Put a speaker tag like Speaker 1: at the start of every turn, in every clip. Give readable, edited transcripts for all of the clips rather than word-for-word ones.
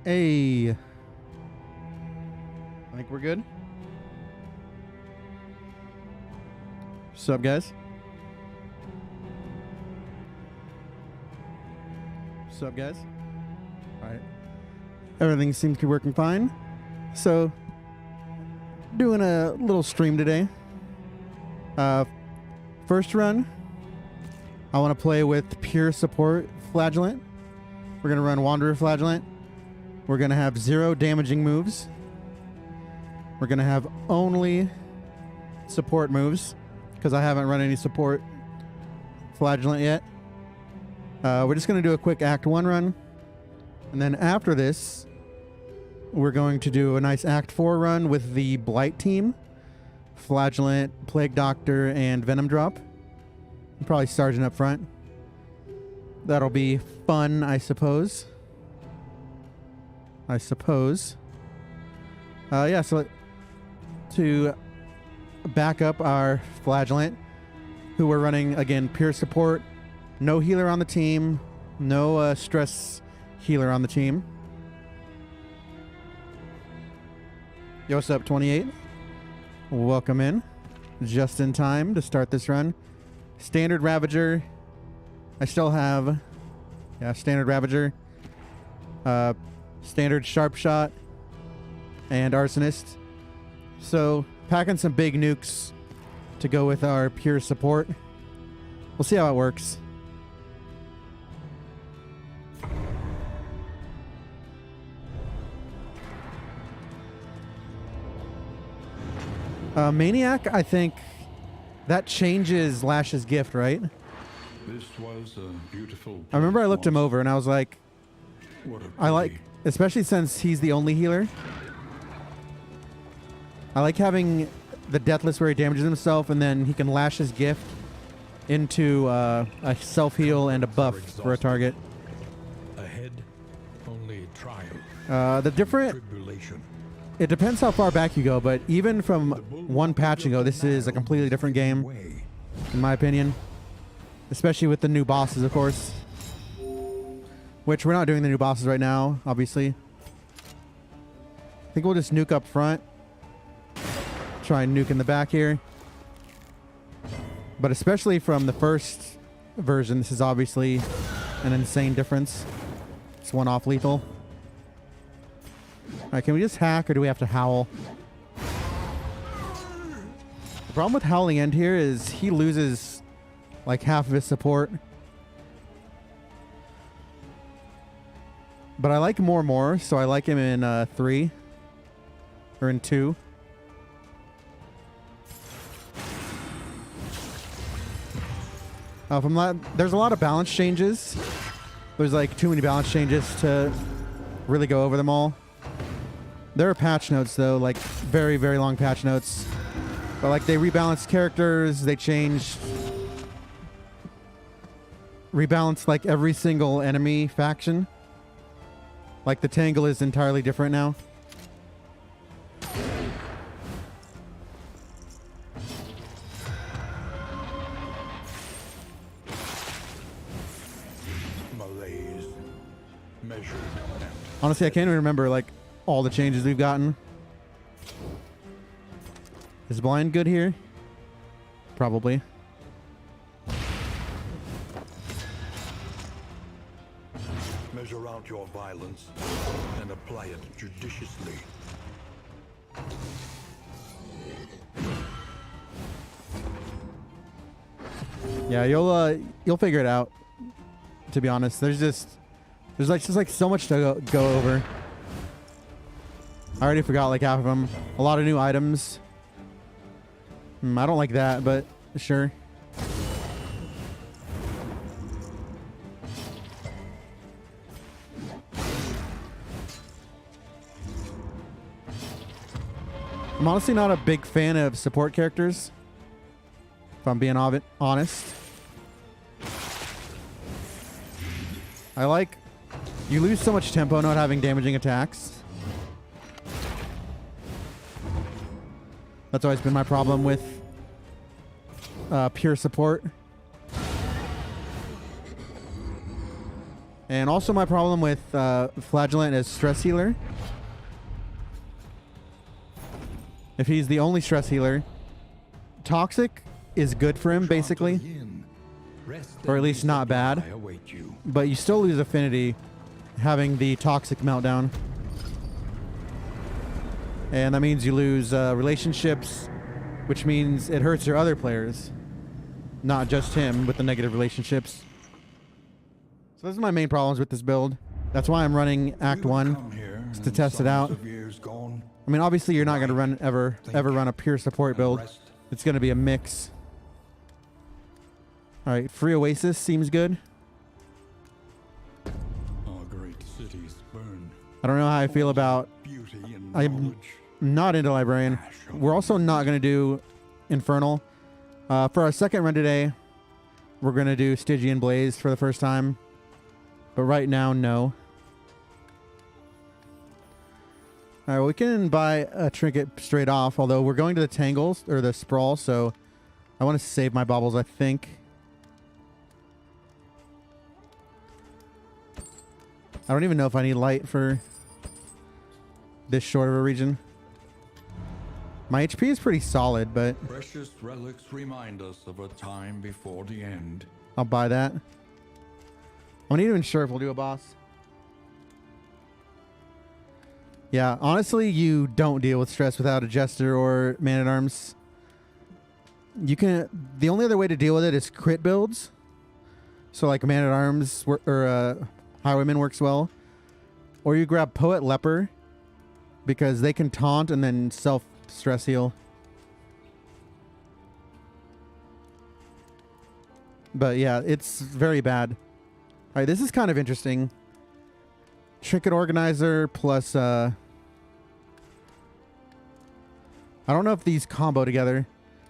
Speaker 1: Hey. I think we're good. What's up, guys? What's up, guys? All right. Everything seems to be working fine. So, doing a little stream today. First run, I want to play with pure support Flagellant. We're going to run Wanderer Flagellant. We're going to have 0 damaging moves. We're going to have only support moves because I haven't run any support Flagellant yet. We're just going to do a quick Act 1 run. And then after this, we're going to do a nice Act 4 run with the Blight team. Flagellant, Plague Doctor, and Venom Drop. And probably Sergeant up front. That'll be fun, I suppose. Yeah, so to back up our Flagellant, who we're running, again, pure support. No healer on the team. No stress healer on the team. Yo, what's up, 28? Welcome in. Just in time to start this run. Standard Ravager. I still have... Yeah, Standard Ravager. Standard Sharp Shot. And Arsonist. So, packing some big nukes to go with our pure support. We'll see how it works. Maniac, I think that changes Lash's gift, right?
Speaker 2: This was a beautiful.
Speaker 1: I remember I looked him over and I was like, I like, especially since he's the only healer. I like having the Deathless where he damages himself and then he can lash his gift into a self-heal and a buff for a target.
Speaker 2: Ahead, only trial.
Speaker 1: The different...
Speaker 2: Tribulation.
Speaker 1: It depends how far back you go, but even from one patch ago, this is a completely different game, in my opinion. Especially with the new bosses, of course. Which we're not doing the new bosses right now, obviously. I think we'll just nuke up front. Try and nuke in the back here. But especially from the first version, this is obviously an insane difference. It's one off lethal. Alright, can we just hack or do we have to howl? The problem with Howling End here is he loses like half of his support. But I like more, so I like him in 3. Or in 2. There's a lot of balance changes. There's like too many balance changes to really go over them all. There are patch notes though, like very, very long patch notes. But like they rebalanced characters, they changed... Rebalanced like every single enemy faction. Like the Tangle is entirely different now.
Speaker 2: Malaise. Measured.
Speaker 1: Honestly, I can't even remember like all the changes we've gotten. Is blind good here? Probably.
Speaker 2: Measure out your violence and apply it judiciously.
Speaker 1: Yeah, you'll figure it out. To be honest, there's just like so much to go over. I already forgot like half of them. A lot of new items. I don't like that, but sure. I'm honestly not a big fan of support characters, if I'm being honest. You lose so much tempo not having damaging attacks. That's always been my problem with pure support. And also my problem with Flagellant is stress healer. If he's the only stress healer, Toxic is good for him, basically. Or at least not bad. But you still lose affinity having the Toxic meltdown. And that means you lose relationships, which means it hurts your other players. Not just him with the negative relationships. So those are my main problems with this build. That's why I'm running Act 1, just to test it out. I mean, obviously you're not going to run ever run a pure support build. It's going to be a mix. All right, Free Oasis seems good.
Speaker 2: Our great cities burn.
Speaker 1: I don't know how I feel about... I'm not into Librarian. We're also not going to do Infernal. For our second run today, we're going to do Stygian Blaze for the first time. But right now, no. All right, well, we can buy a trinket straight off, although we're going to the Tangles, or the Sprawl, so I want to save my baubles, I think. I don't even know if I need light for this short of a region. My HP is pretty solid, but
Speaker 2: Precious relics remind us of a time before the end.
Speaker 1: I'll buy that. I'm not even sure if we'll do a boss. Yeah, honestly, you don't deal with stress without a Jester or Man-at-Arms. You can... The only other way to deal with it is crit builds. So like Man-at-Arms or Highwayman works well. Or you grab Poet Leper, because they can taunt and then self-stress heal. But yeah, it's very bad. All right, this is kind of interesting. Trinket Organizer plus... I don't know if these combo together,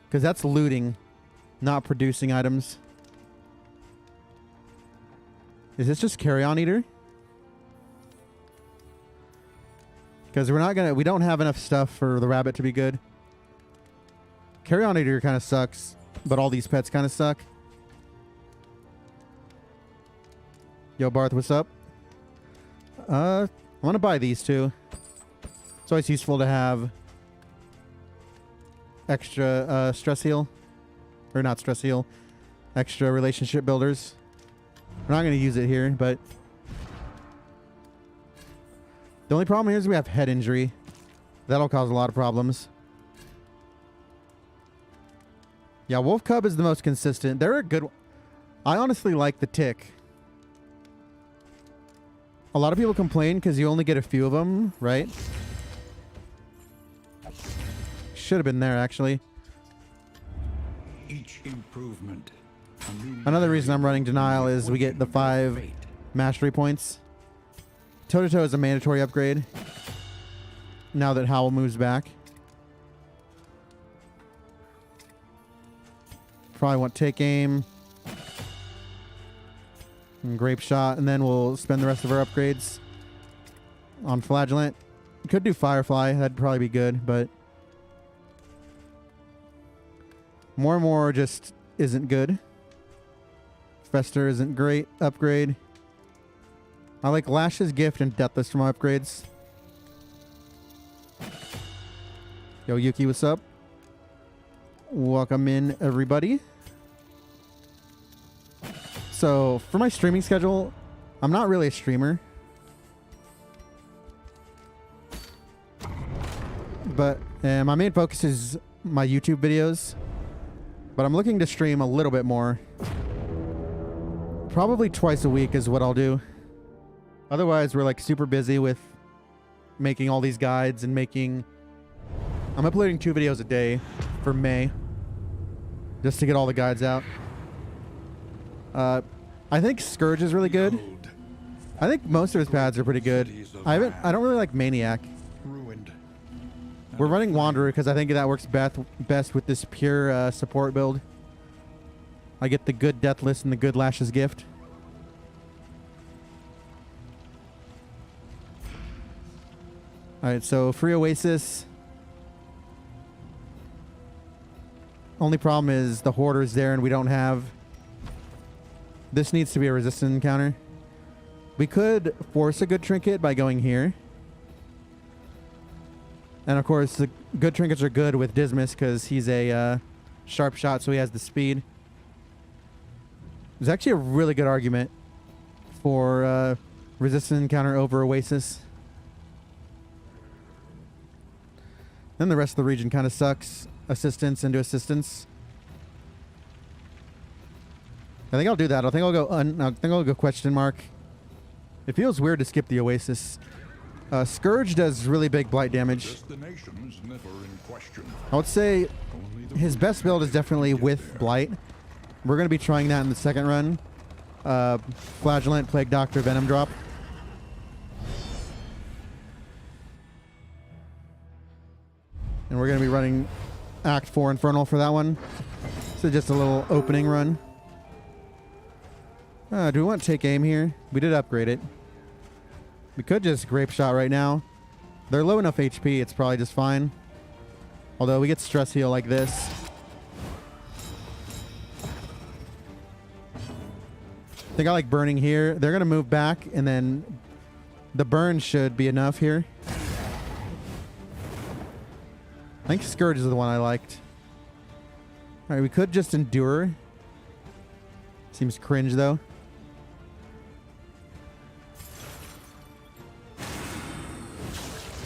Speaker 1: because that's looting, not producing items. Is this just Carrion Eater? Because we don't have enough stuff for the rabbit to be good. Carrion Eater kind of sucks, but all these pets kind of suck. Yo, Barth, what's up? I want to buy these two. It's always useful to have extra stress heal. Or not stress heal. Extra relationship builders. We're not going to use it here, but... The only problem here is we have head injury. That'll cause a lot of problems. Yeah, Wolf Cub is the most consistent. They're a good... I honestly like the Tick. A lot of people complain because you only get a few of them, right? Should have been there, actually.
Speaker 2: Each improvement.
Speaker 1: Another reason I'm running Denial is we get the 5 mastery points. Toe-to-toe is a mandatory upgrade. Now that Howl moves back. Probably want Take Aim. And Grape Shot, and then we'll spend the rest of our upgrades on Flagellant. We could do Firefly, that'd probably be good, but more and more just isn't good. Fester isn't great. Upgrade. I like Lash's Gift and Deathless from upgrades. Yo, Yuki, what's up? Welcome in, everybody. So, for my streaming schedule, I'm not really a streamer. But my main focus is my YouTube videos. But I'm looking to stream a little bit more. Probably twice a week is what I'll do. Otherwise, we're like super busy with making all these guides and making... I'm uploading 2 videos a day for May. Just to get all the guides out. I think Scourge is really good. I think most of his pads are pretty good. I don't really like Maniac. We're running Wanderer because I think that works best with this pure support build. I get the good Deathless and the good Lash's Gift. Alright, so Free Oasis. Only problem is the Hoarder's there and we don't have... This needs to be a resistant encounter. We could force a good trinket by going here. And of course, the good trinkets are good with Dismas because he's a sharp shot, so he has the speed. There's actually a really good argument for resistant encounter over Oasis. Then the rest of the region kind of sucks. Assistance into assistance. I think I'll do that. I think I'll go question mark. It feels weird to skip the Oasis. Scourge does really big blight damage.
Speaker 2: Never in question.
Speaker 1: I would say his best build is definitely with blight. We're going to be trying that in the second run. Flagellant, Plague Doctor, Venom Drop. And we're going to be running Act 4 Infernal for that one. So just a little opening run. Do we want to take aim here? We did upgrade it. We could just Grape Shot right now. They're low enough HP, it's probably just fine. Although we get Stress Heal like this. I think I like burning here. They're going to move back, and then the burn should be enough here. I think Scourge is the one I liked. Alright, we could just endure. Seems cringe, though.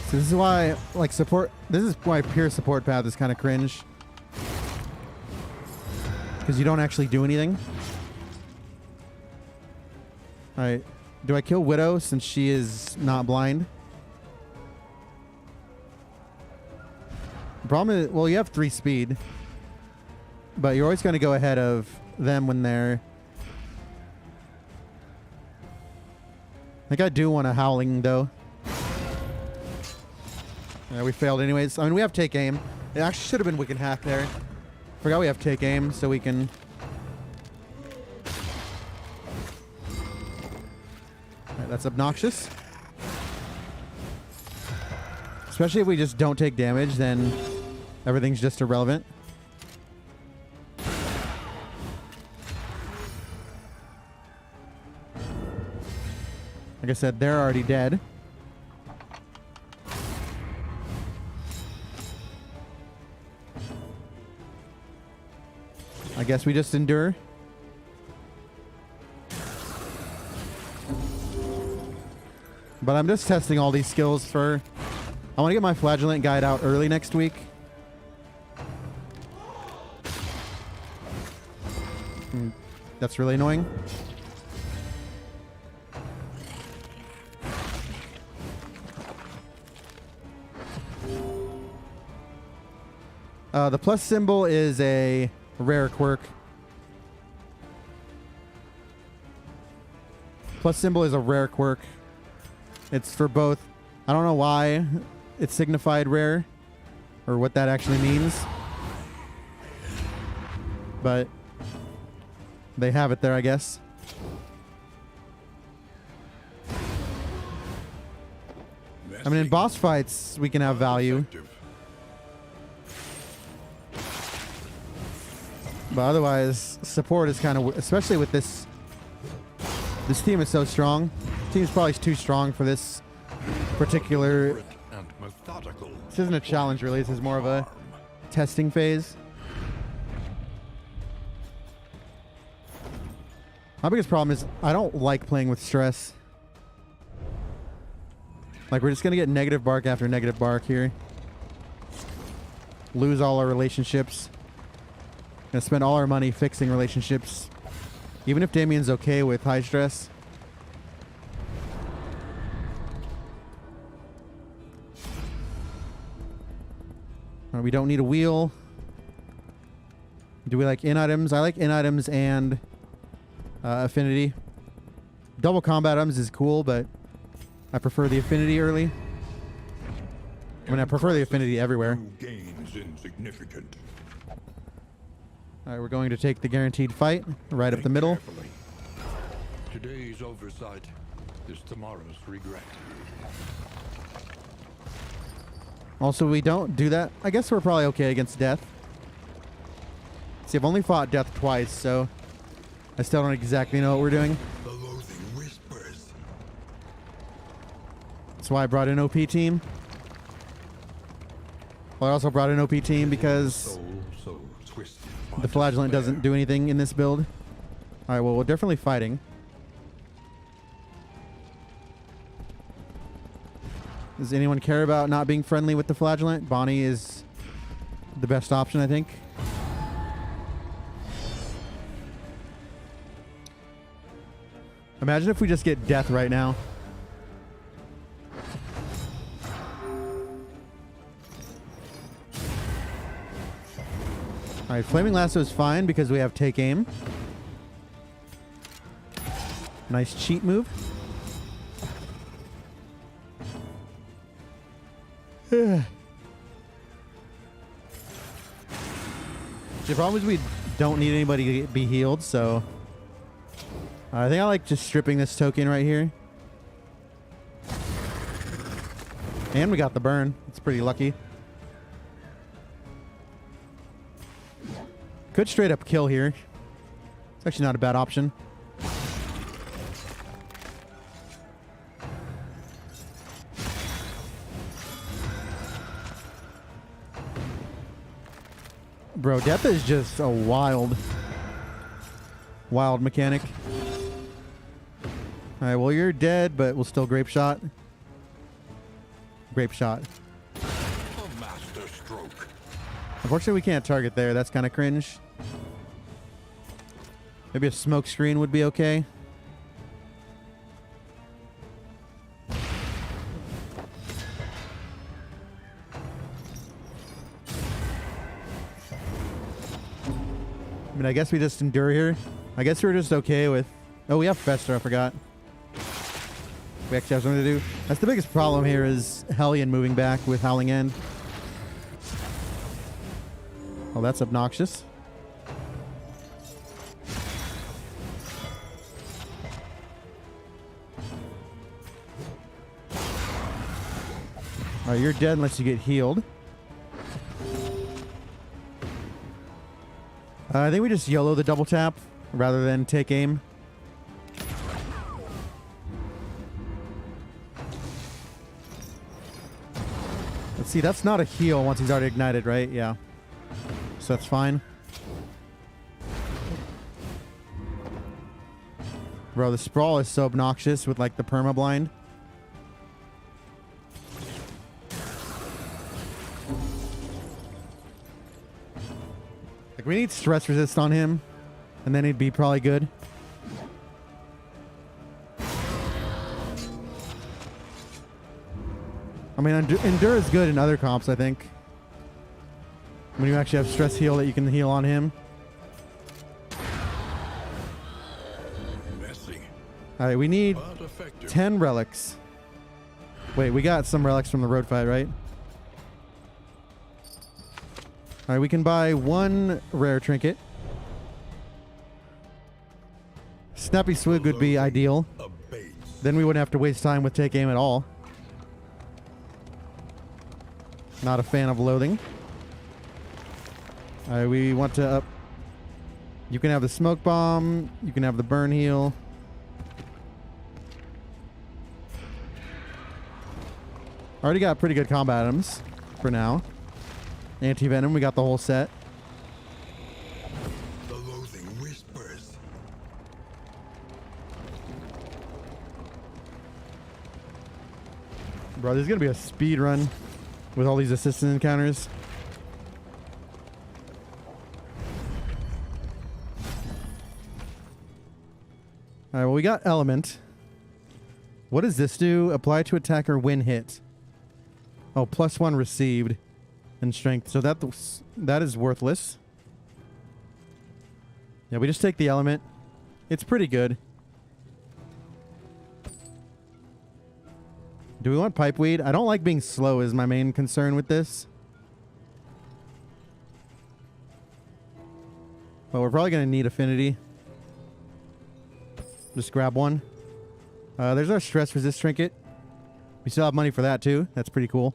Speaker 1: So this is why, like, support... This is why pure support path is kind of cringe. Because you don't actually do anything. Alright. Do I kill Widow since she is not blind? The problem is, well, you have 3 speed. But you're always going to go ahead of them when they're... I think I do want a Howling, though. Yeah, we failed anyways. I mean, we have Take Aim. It actually should have been Wicked Hack there. Forgot we have Take Aim, so we can... Alright, that's obnoxious. Especially if we just don't take damage, then everything's just irrelevant. Like I said, they're already dead. I guess we just endure. But I'm just testing all these skills for... I want to get my Flagellant guide out early next week. That's really annoying. The plus symbol is a rare quirk. Plus symbol is a rare quirk. It's for both. I don't know why it's signified rare or what that actually means. But they have it there, I guess. I mean, in boss fights, we can have value. But otherwise, support is kind of... Especially with this... This team is so strong. This team's probably too strong for this particular... This isn't a challenge, really. This is more of a testing phase. My biggest problem is I don't like playing with stress. Like, we're just going to get negative bark after negative bark here. Lose all our relationships. Gonna spend all our money fixing relationships. Even if Damien's okay with high stress. We don't need a wheel. Do we like in items? I like in items and affinity. Double combat items is cool, but I prefer the affinity early. I mean, I prefer the affinity everywhere.
Speaker 2: Gains insignificant.
Speaker 1: All right, we're going to take the guaranteed fight right up the middle.
Speaker 2: Carefully. Today's oversight is tomorrow's regret.
Speaker 1: Also, we don't do that. I guess we're probably okay against death. See, I've only fought death twice, so I still don't exactly know what we're doing.
Speaker 2: The loathing whispers.
Speaker 1: That's why I brought an OP team. Well, I also brought an OP team because
Speaker 2: Soul so twisted by
Speaker 1: the Flagellant
Speaker 2: despair.
Speaker 1: doesn't do anything in this build. Alright, well, we're definitely fighting. Does anyone care about not being friendly with the Flagellant? Bonnie is the best option, I think. Imagine if we just get death right now. Alright, Flaming Lasso is fine because we have Take Aim. Nice cheat move. The problem is we don't need anybody to be healed, so I think I like just stripping this token right here. And we got the burn. It's pretty lucky. Could straight up kill here. It's actually not a bad option. Bro, death is just a wild mechanic. Alright, well, you're dead, but we'll still grape shot. Grape shot.
Speaker 2: A master stroke.
Speaker 1: Unfortunately, we can't target there. That's kind of cringe. Maybe a smoke screen would be okay. I mean, I guess we just endure here. I guess we're just okay with... Oh, we have Fester, I forgot. We actually have something to do. That's the biggest problem here is Hellion moving back with Howling End. Oh, that's obnoxious. Alright, you're dead unless you get healed. I think we just YOLO the double tap rather than take aim. Let's see, that's not a heal once he's already ignited, right? Yeah. So that's fine. Bro, the sprawl is so obnoxious with like the perma blind. Like we need stress resist on him, and then he'd be probably good. I mean, Endure is good in other comps, I think. When you actually have stress heal that you can heal on him.
Speaker 2: Messy,
Speaker 1: Alright, we need
Speaker 2: but effective.
Speaker 1: 10 relics. Wait, we got some relics from the road fight, right? Alright, we can buy one rare trinket. Snappy Swig would be ideal.
Speaker 2: Abates.
Speaker 1: Then we wouldn't have to waste time with take aim at all. Not a fan of loathing. Alright, we want to up. You can have the smoke bomb. You can have the burn heal. Already got pretty good combat items for now. Anti-venom, we got the whole set.
Speaker 2: The loathing whispers.
Speaker 1: Bro, there's gonna be a speed run with all these assistant encounters. Alright, well, we got Element. What does this do? Apply to attacker when hit. Oh, +1 received in strength. So that is worthless. Yeah, we just take the Element. It's pretty good. Do we want Pipeweed? I don't like being slow is my main concern with this. But we're probably going to need Affinity. Just grab one. There's our stress resist trinket. We still have money for that too. That's pretty cool.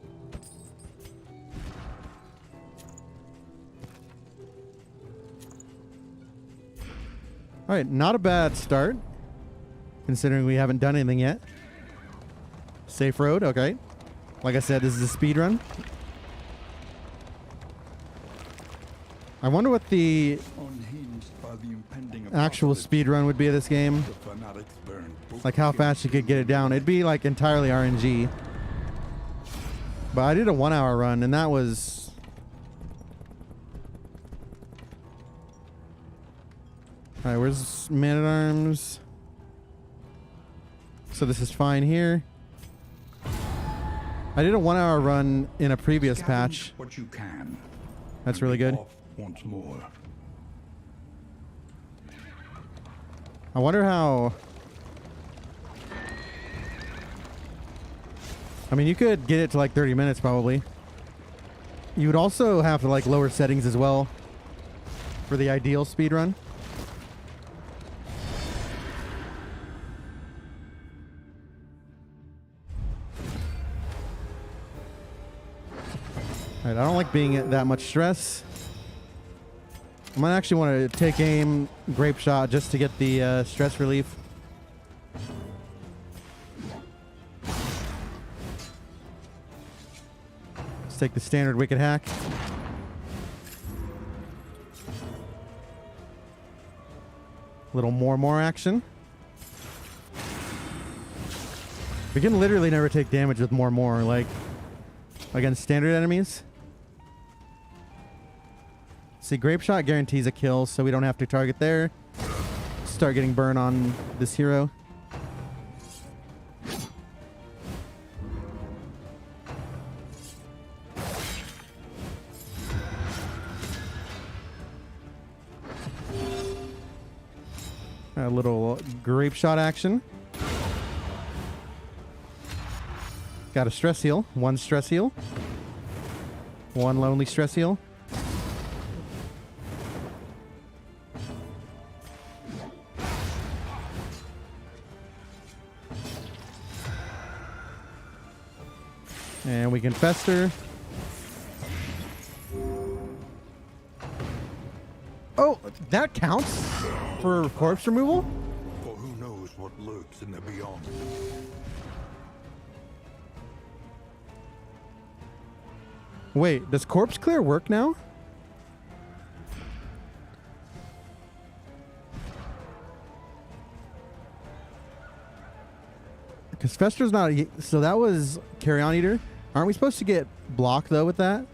Speaker 1: Alright, not a bad start. Considering we haven't done anything yet. Safe road, okay. Like I said, this is a speed run. I wonder what the
Speaker 2: Unhinged by the impending
Speaker 1: actual
Speaker 2: apocalypse,
Speaker 1: speed run would be of this game.
Speaker 2: the fanatics burn both
Speaker 1: Like how fast you could get it down. It'd be like entirely RNG. But I did a 1 hour run and that was... Alright, where's Man-at-Arms? So this is fine here. I did a 1 hour run in a previous patch.
Speaker 2: what you can.
Speaker 1: That's
Speaker 2: and
Speaker 1: really
Speaker 2: be
Speaker 1: good.
Speaker 2: off once more.
Speaker 1: I wonder how... I mean, you could get it to like 30 minutes probably. You would also have to like lower settings as well for the ideal speed run. Alright, I don't like being at that much stress. I might actually want to take aim, grape shot, just to get the stress relief. Let's take the standard wicked hack. Little more action. We can literally never take damage with more, like against standard enemies. See, grape shot guarantees a kill, so we don't have to target there. Start getting burn on this hero. A little grape shot action. Got a stress heal. One stress heal. One lonely stress heal. And we can fester. Oh, that counts for corpse removal?
Speaker 2: For who knows what lurks in the beyond.
Speaker 1: Wait, does corpse clear work now? Because Fester's not... So that was Carrion Eater. Aren't we supposed to get blocked, though, with that?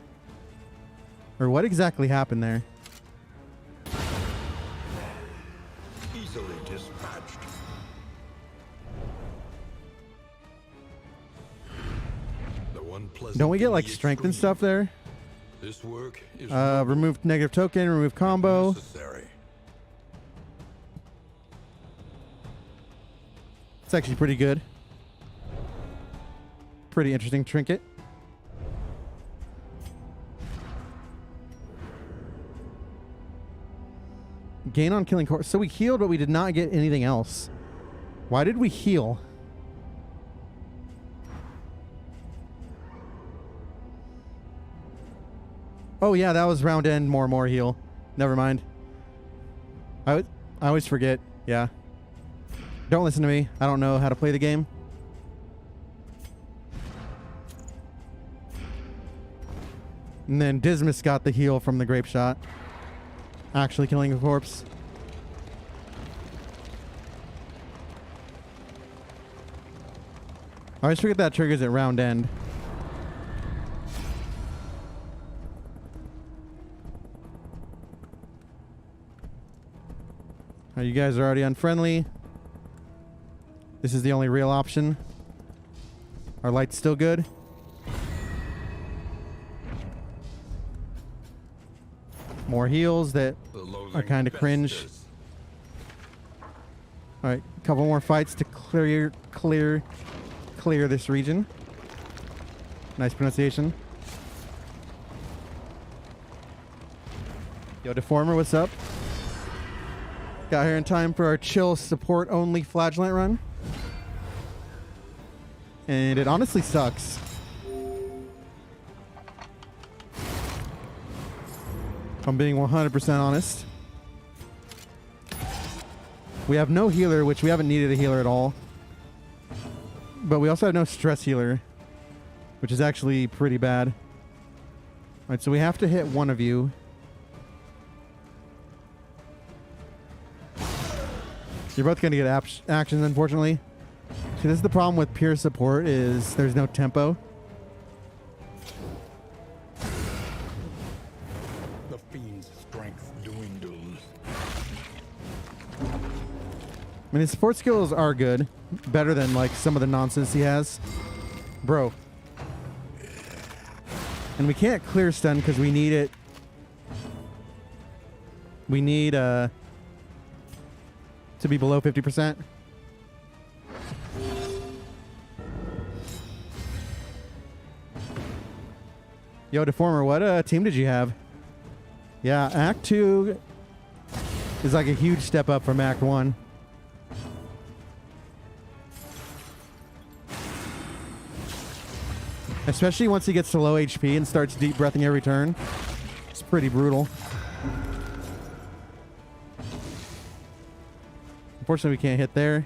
Speaker 1: Or what exactly happened there?
Speaker 2: Easily dispatched. The one pleasant
Speaker 1: Don't we get,
Speaker 2: in
Speaker 1: like,
Speaker 2: the
Speaker 1: strength and
Speaker 2: extreme.
Speaker 1: stuff there?
Speaker 2: This work is
Speaker 1: Remove negative token, remove combo.
Speaker 2: necessary.
Speaker 1: It's actually pretty good. Pretty interesting trinket. Gain on killing corpse. So we healed, but we did not get anything else. Why did we heal? Oh yeah, that was round end, more heal. Never mind. I always forget. Yeah. Don't listen to me. I don't know how to play the game. And then Dismas got the heal from the grape shot. Actually killing a corpse. I always forget that triggers at round end. You guys are already unfriendly. This is the only real option. Our light's still good. More heals that are kind of cringe. All right, a couple more fights to clear this region. Nice pronunciation. Yo, Deformer, what's up? Got here in time for our chill support only Flagellant run. And it honestly sucks. If I'm being 100% honest. We have no healer, which we haven't needed a healer at all. But we also have no stress healer, which is actually pretty bad. All right, so we have to hit one of you. You're both going to get actions, unfortunately. See, this is the problem with pure support, is there's no tempo.
Speaker 2: The fiend's strength dwindles.
Speaker 1: I mean, his support skills are good. Better than, like, some of the nonsense he has. Bro. And we can't clear stun because we need it. We need, to be below 50%. Yo, Deformer, what team did you have? Yeah, Act 2 is like a huge step up from Act 1. Especially once he gets to low HP and starts deep breathing every turn. It's pretty brutal. Unfortunately, we can't hit there.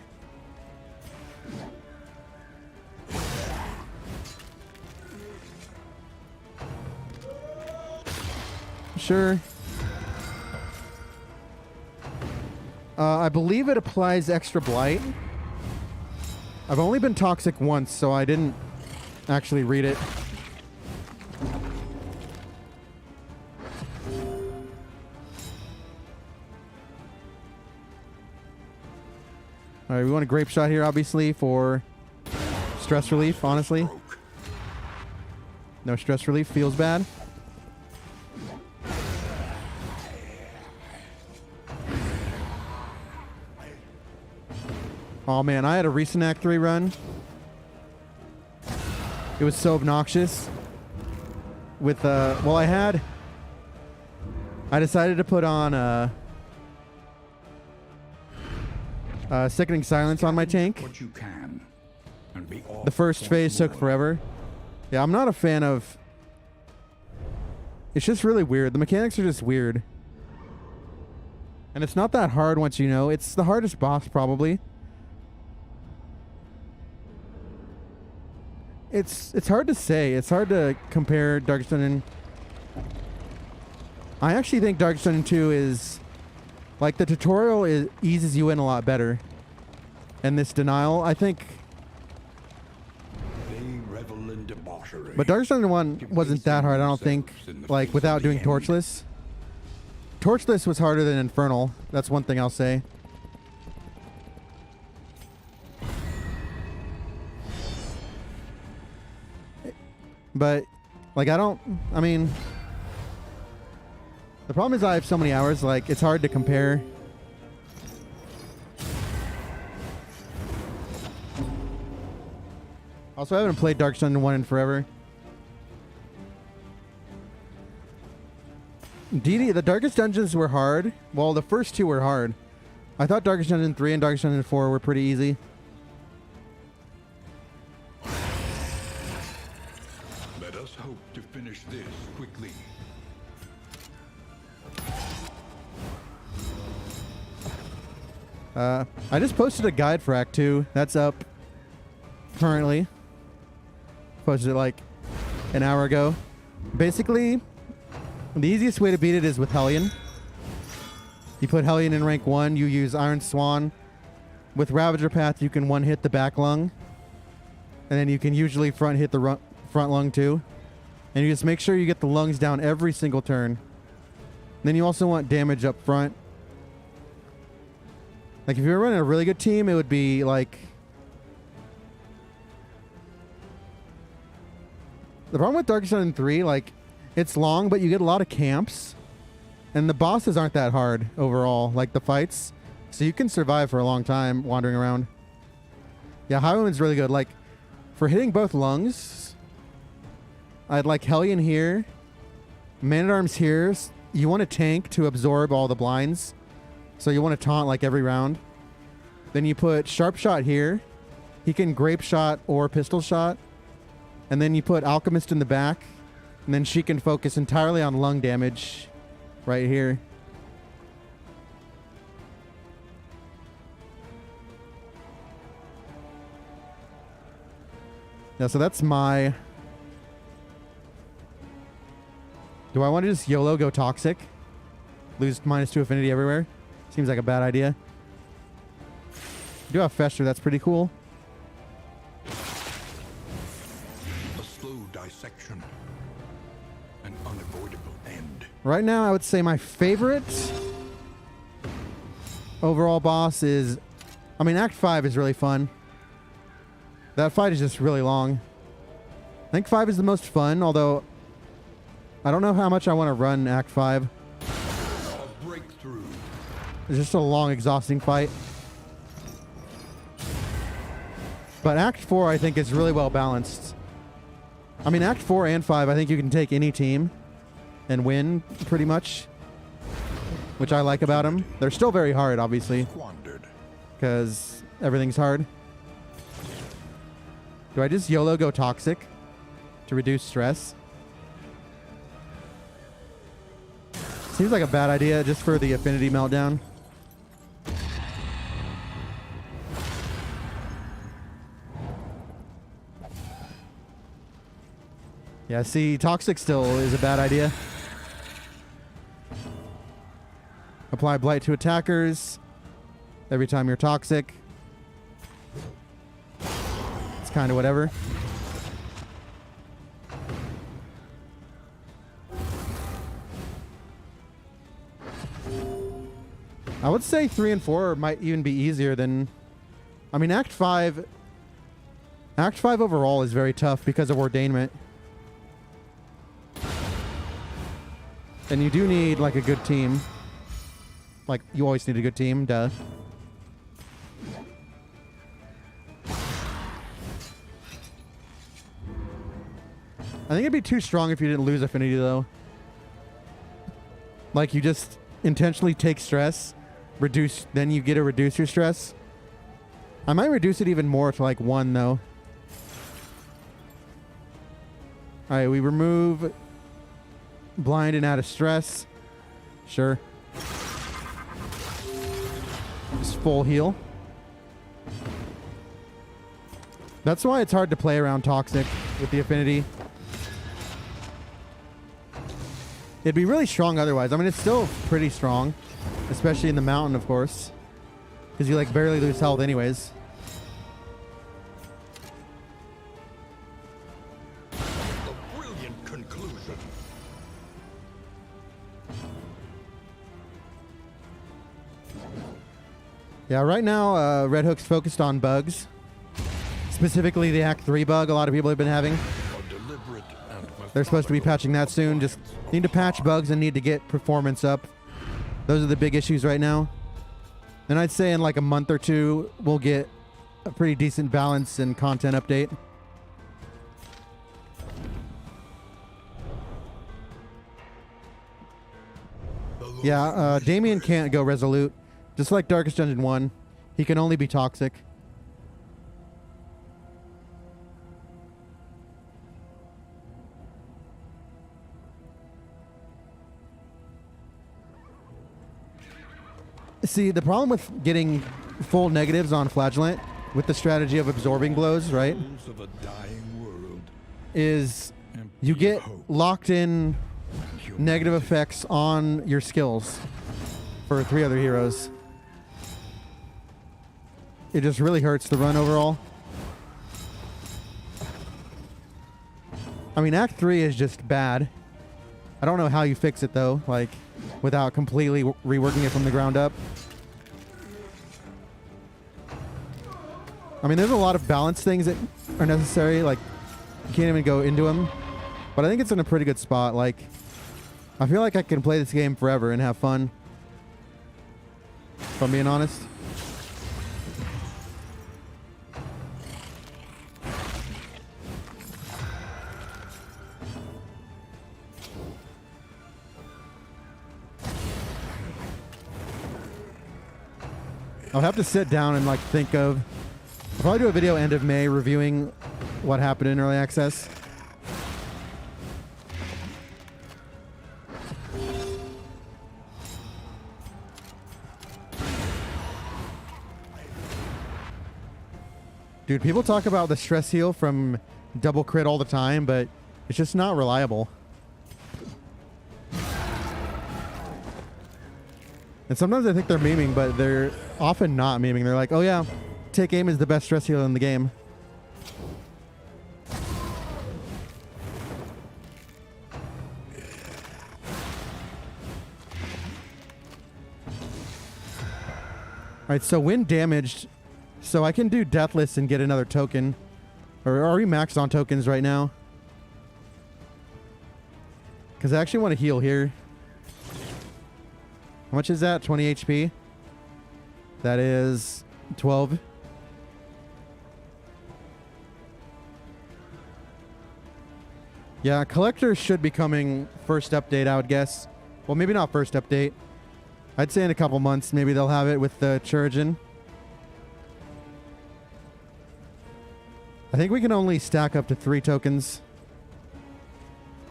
Speaker 1: Sure. I believe it applies extra blight. I've only been toxic once, so I didn't actually read it. All right, we want a grape shot here, obviously, for stress relief, honestly. No stress relief feels bad. Oh man, I had a recent Act 3 run. It was so obnoxious. With, well, I decided to put on, Sickening Silence on my tank.
Speaker 2: What you can, and be off
Speaker 1: The first phase took
Speaker 2: once more.
Speaker 1: forever. Yeah, I'm not a fan of... It's just really weird. The mechanics are just weird. And it's not that hard once you know. It's the hardest boss, probably. It's hard to say. It's hard to compare Darkest Dungeon. I actually think Darkest Dungeon 2 is... Like, the tutorial eases you in a lot better. And this Denial, I think...
Speaker 2: They revel in debauchery.
Speaker 1: But Darkest Dungeon 1 wasn't that hard, I don't think. Like, without doing Torchless. Torchless was harder than Infernal. That's one thing I'll say. But, like, I mean... The problem is I have so many hours, like, it's hard to compare. Also, I haven't played Dark Dungeon 1 in forever. The Darkest Dungeons were hard. Well, the first two were hard. I thought Darkest Dungeon 3 and Darkest Dungeon 4 were pretty easy.
Speaker 2: Let us hope to finish this quickly.
Speaker 1: I just posted a guide for Act 2. That's up currently. Posted it like an hour ago. Basically, the easiest way to beat it is with Hellion. You put Hellion in rank 1, you use Iron Swan. With Ravager Path, you can one-hit the back lung. And then you can usually front-hit the front lung too. And you just make sure you get the lungs down every single turn. And then you also want damage up front. Like, if you were running a really good team, it would be, like... The problem with Darkest Dungeon 3, like, it's long, but you get a lot of camps. And the bosses aren't that hard overall, like the fights. So you can survive for a long time wandering around. Yeah, Highwayman's really good. Like, for hitting both lungs, I'd like Hellion here. Man-at-Arms here. You want a tank to absorb all the blinds. So you want to taunt like every round. Then you put Sharp Shot here. He can Grape Shot or Pistol Shot. And then you put Alchemist in the back. And then she can focus entirely on lung damage right here. Yeah, so that's my... Do I want to just YOLO go Toxic? Lose -2 affinity everywhere? Seems like a bad idea. Do have Fester, that's pretty cool.
Speaker 2: A slow dissection. An unavoidable end.
Speaker 1: Right now, I would say my favorite overall boss is... I mean, Act 5 is really fun. That fight is just really long. I think 5 is the most fun, although I don't know how much I want to run Act 5.
Speaker 2: A breakthrough.
Speaker 1: It's just a long, exhausting fight. But Act 4, I think, is really well balanced. I mean, Act 4 and 5, I think you can take any team and win, pretty much. Which I like about them. They're still very hard, obviously,
Speaker 2: Squandered.
Speaker 1: because everything's hard. Do I just YOLO go Toxic to reduce stress? Seems like a bad idea just for the affinity meltdown. Yeah, see, Toxic still is a bad idea. Apply Blight to attackers every time you're Toxic. It's kind of whatever. I would say 3 and 4 might even be easier than... I mean, Act 5... Act 5 overall is very tough because of Ordainment. And you do need, like, a good team. Like, you always need a good team, duh. I think it'd be too strong if you didn't lose affinity, though. Like, you just intentionally take stress, reduce, then you get to reduce your stress. I might reduce it even more to, like, 1, though. Alright, we remove blind and add a stress. Sure. Just full heal. That's why it's hard to play around Toxic with the affinity. It'd be really strong otherwise. I mean, it's still pretty strong, especially in the mountain, of course, because you like barely lose health anyways.
Speaker 2: A brilliant conclusion.
Speaker 1: Yeah, right now, Red Hook's focused on bugs. Specifically the Act 3 bug a lot of people have been having.
Speaker 2: A deliberate and
Speaker 1: They're supposed to be patching that soon. Just need to patch bugs and need to get performance up. Those are the big issues right now. And I'd say in like a month or two, we'll get a pretty decent balance and content update. Yeah, Damien can't go Resolute. Just like Darkest Dungeon 1, he can only be Toxic. See, the problem with getting full negatives on Flagellant with the strategy of absorbing blows, right,
Speaker 2: souls of a dying world.
Speaker 1: is you get locked in negative effects on your skills for 3 other heroes. It just really hurts the run overall. I mean, Act 3 is just bad. I don't know how you fix it, though, like, without completely reworking it from the ground up. I mean, there's a lot of balance things that are necessary, like, you can't even go into them. But I think it's in a pretty good spot, like, I feel like I can play this game forever and have fun, if I'm being honest. I'll have to sit down and like think of... I'll probably do a video end of May reviewing what happened in early access. Dude, people talk about the stress heal from double crit all the time, but it's just not reliable. And sometimes I think they're memeing, but they're often not memeing. They're like, oh yeah, take aim is the best stress heal in the game. Alright, so when damaged, so I can do Deathless and get another token. Or are we maxed on tokens right now? Because I actually want to heal here. How much is that? 20 HP? That is 12. Yeah, Collector should be coming first update, I would guess. Well, maybe not first update. I'd say in a couple months, maybe they'll have it with the Chirurgeon. I think we can only stack up to 3 tokens.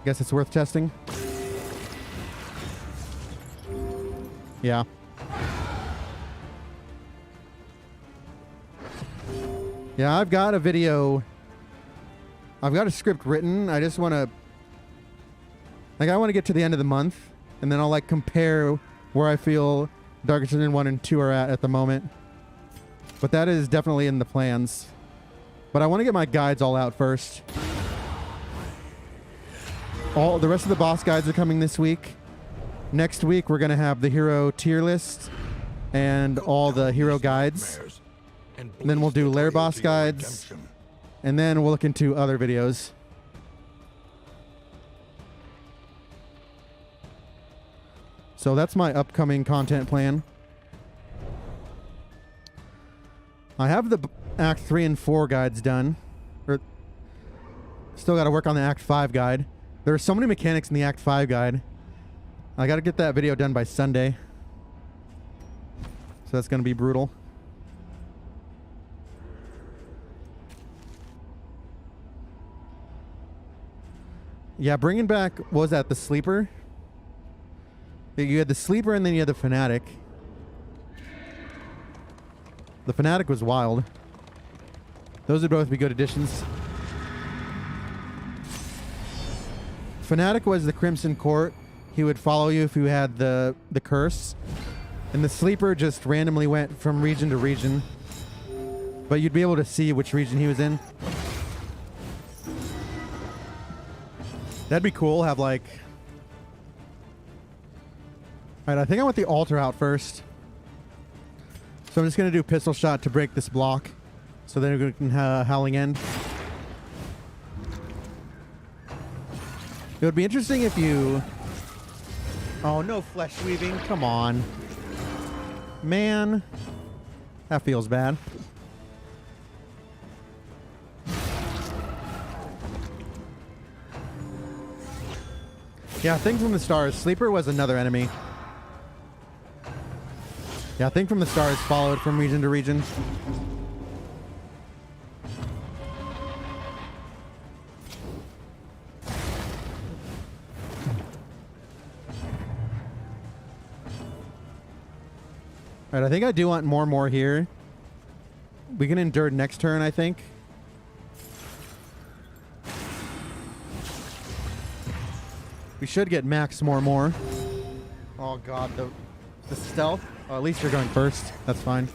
Speaker 1: Guess it's worth testing. Yeah. Yeah, I've got a video. I've got a script written. I just want to... Like, I want to get to the end of the month, and then I'll, like, compare where I feel Dark Ascension 1 and 2 are at the moment. But that is definitely in the plans. But I want to get my guides all out first. All the rest of the boss guides are coming this week. Next week, we're going to have the hero tier list and all the hero guides. And then we'll do lair boss guides. And then we'll look into other videos. So that's my upcoming content plan. I have the Act 3 and 4 guides done. Still got to work on the Act 5 guide. There are so many mechanics in the Act 5 guide. I got to get that video done by Sunday. So that's going to be brutal. Yeah, bringing back, what was that, the Sleeper? You had the Sleeper and then you had the Fanatic. The Fanatic was wild. Those would both be good additions. Fanatic was the Crimson Court. He would follow you if you had the curse. And the Sleeper just randomly went from region to region. But you'd be able to see which region he was in. That'd be cool, have like... Alright, I think I want the altar out first. So I'm just going to do pistol shot to break this block. So then we can Howling End. It would be interesting if you... Oh, no flesh weaving. Come on. Man. That feels bad. Yeah, Thing from the Stars. Sleeper was another enemy. Yeah, Thing from the Stars followed from region to region. Alright, I think I do want more here. We can endure next turn, I think. We should get max more. Oh god, the stealth. Oh, at least you're going first. That's fine.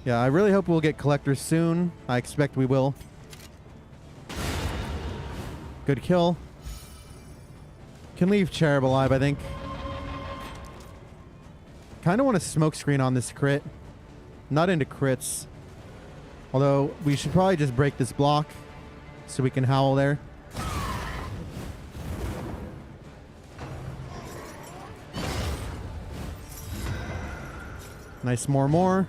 Speaker 1: Yeah, I really hope we'll get collectors soon. I expect we will. Good kill. Can leave Cherub alive, I think. Kind of want a smoke screen on this crit. Not into crits. Although, we should probably just break this block so we can howl there. Nice, more.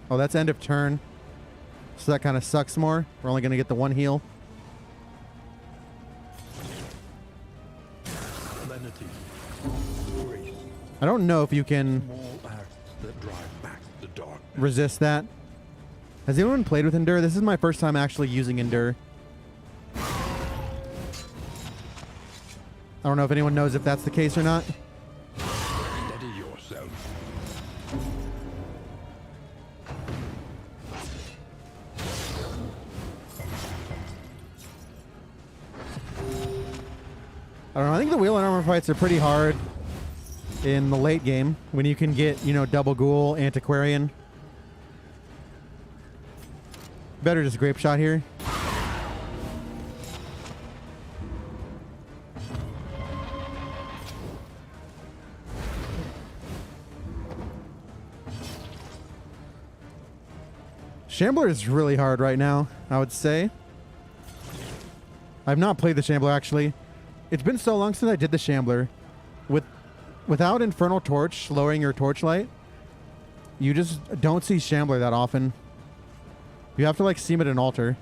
Speaker 1: Oh, that's end of turn. So that kind of sucks more. We're only going to get the one heal.
Speaker 2: Lenity, grace,
Speaker 1: I don't know if you can
Speaker 2: small acts that drive back the dark.
Speaker 1: resist that. Has anyone played with Endure? This is my first time actually using Endure. I don't know if anyone knows if that's the case or not.
Speaker 2: Steady yourself.
Speaker 1: I don't know. I think the wheel and armor fights are pretty hard in the late game when you can get, you know, double ghoul, antiquarian. Better just grape shot here. Shambler is really hard right now, I would say. I've not played the Shambler, actually. It's been so long since I did the Shambler. Without Infernal Torch lowering your torchlight, you just don't see Shambler that often. You have to, like, seam it an altar.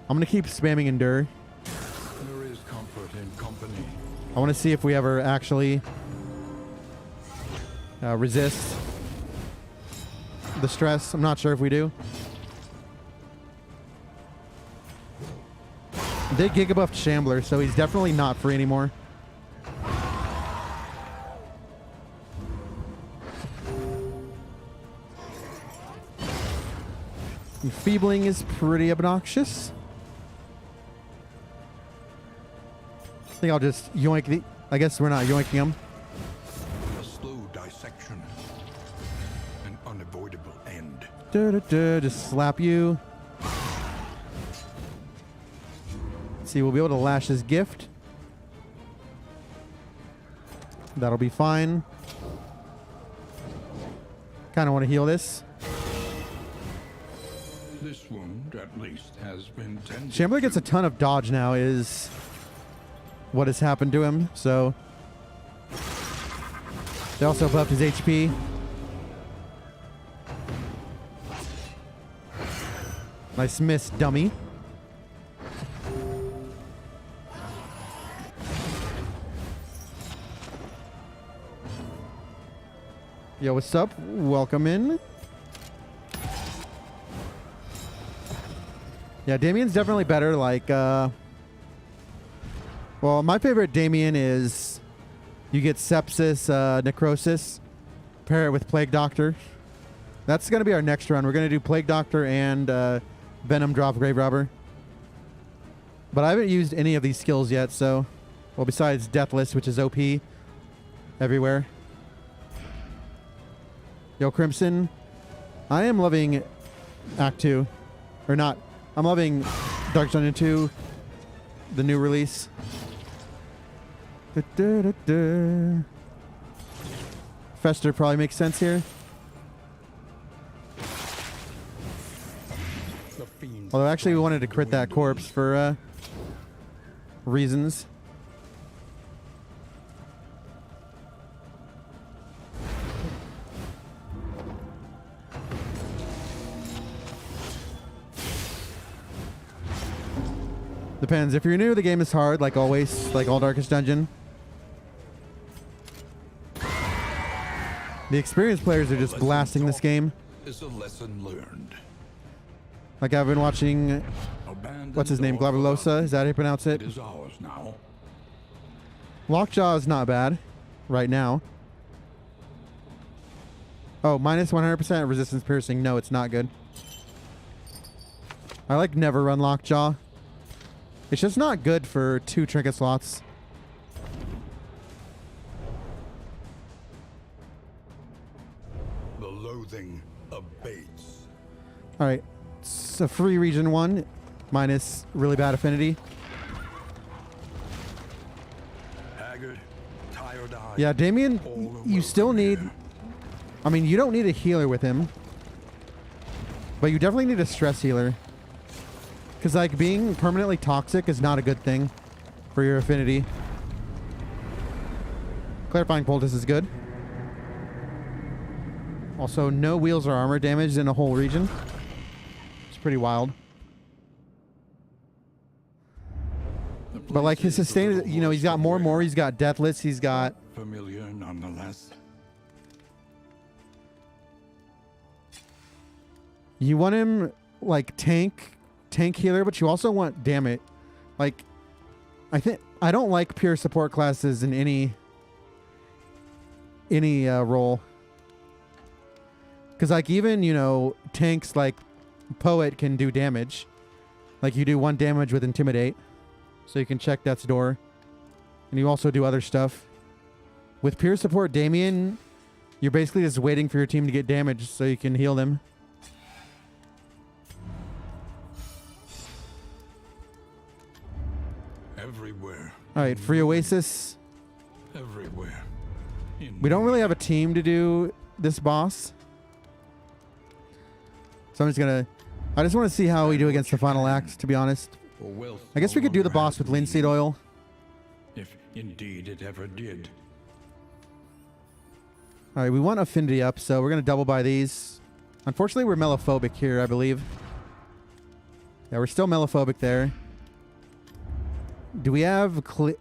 Speaker 1: I'm going to keep spamming Endure.
Speaker 2: There is comfort in company.
Speaker 1: I want to see if we ever actually resist the stress. I'm not sure if we do. They gigabuffed Shambler, so he's definitely not free anymore. Enfeebling is pretty obnoxious. I think I'll just yoink the... I guess we're not yoinking him.
Speaker 2: A slow dissection. An unavoidable end.
Speaker 1: Just slap you. See, we'll be able to lash his gift. That'll be fine. Kind of want to heal this.
Speaker 2: This wound, at least, has been tended.
Speaker 1: Shambler gets a ton of dodge now, is what has happened to him. So they also buffed his HP. Nice miss, dummy. Yo, what's up? Welcome in. Yeah, Damien's definitely better. Like, well, my favorite Damien is you get Sepsis, Necrosis, pair it with Plague Doctor. That's going to be our next run. We're going to do Plague Doctor and Venom Drop Grave Robber. But I haven't used any of these skills yet, so... Well, besides Deathless, which is OP everywhere. Yo, Crimson. I am loving Act 2. Or not. I'm loving Dark Dungeon 2, the new release. Fester probably makes sense here. Although actually we wanted to crit that corpse for reasons. Depends. If you're new, the game is hard, like always, like all Darkest Dungeon. The experienced players are just blasting this game.
Speaker 2: Is a lesson learned.
Speaker 1: Like I've been watching, what's his name, Glavelosa? Is that how you pronounce it?
Speaker 2: It is ours now.
Speaker 1: Lockjaw is not bad right now. Oh, minus 100% resistance piercing. No, it's not good. I like never run Lockjaw. It's just not good for 2 trinket slots.
Speaker 2: The loathing abates.
Speaker 1: Alright. It's a free region 1. Minus really bad affinity.
Speaker 2: Haggard, tired-eyed.
Speaker 1: Yeah, Damien, you still need... I mean, you don't need a healer with him. But you definitely need a stress healer. Because, like, being permanently toxic is not a good thing for your affinity. Clarifying Poultice is good. Also, no wheels or armor damage in a whole region. It's pretty wild. But, like, his sustain, you know, he's got more. He's got Deathless. He's got...
Speaker 2: Familiar nonetheless.
Speaker 1: You want him, like, tank healer, but you also want damage. Like, I don't like pure support classes in any role. Because, like, even, you know, tanks like Poet can do damage. Like, you do 1 damage with Intimidate. So you can check Death's Door. And you also do other stuff. With peer support Damien, you're basically just waiting for your team to get damaged so you can heal them.
Speaker 2: Everywhere.
Speaker 1: Alright, free Oasis.
Speaker 2: Everywhere.
Speaker 1: We don't really have a team to do this boss. So I'm just gonna... I just want to see how we do against the final act, to be honest. I guess we could do the boss with linseed oil.
Speaker 2: If indeed it ever did.
Speaker 1: Alright, we want affinity up, so we're going to double buy these. Unfortunately, we're mellophobic here, I believe. Yeah, we're still mellophobic there. Do we have quirk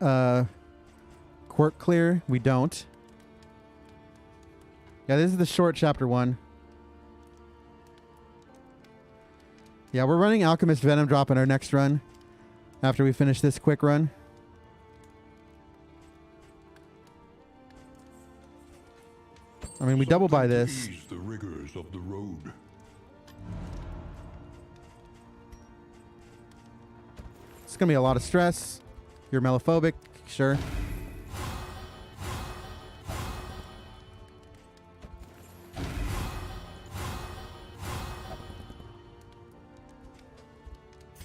Speaker 1: clear? We don't. Yeah, this is the short chapter 1. Yeah, we're running Alchemist Venom Drop in our next run after we finish this quick run. I mean, we double buy this.
Speaker 2: Ease the rigors of the road.
Speaker 1: It's going to be a lot of stress. You're mellophobic, sure.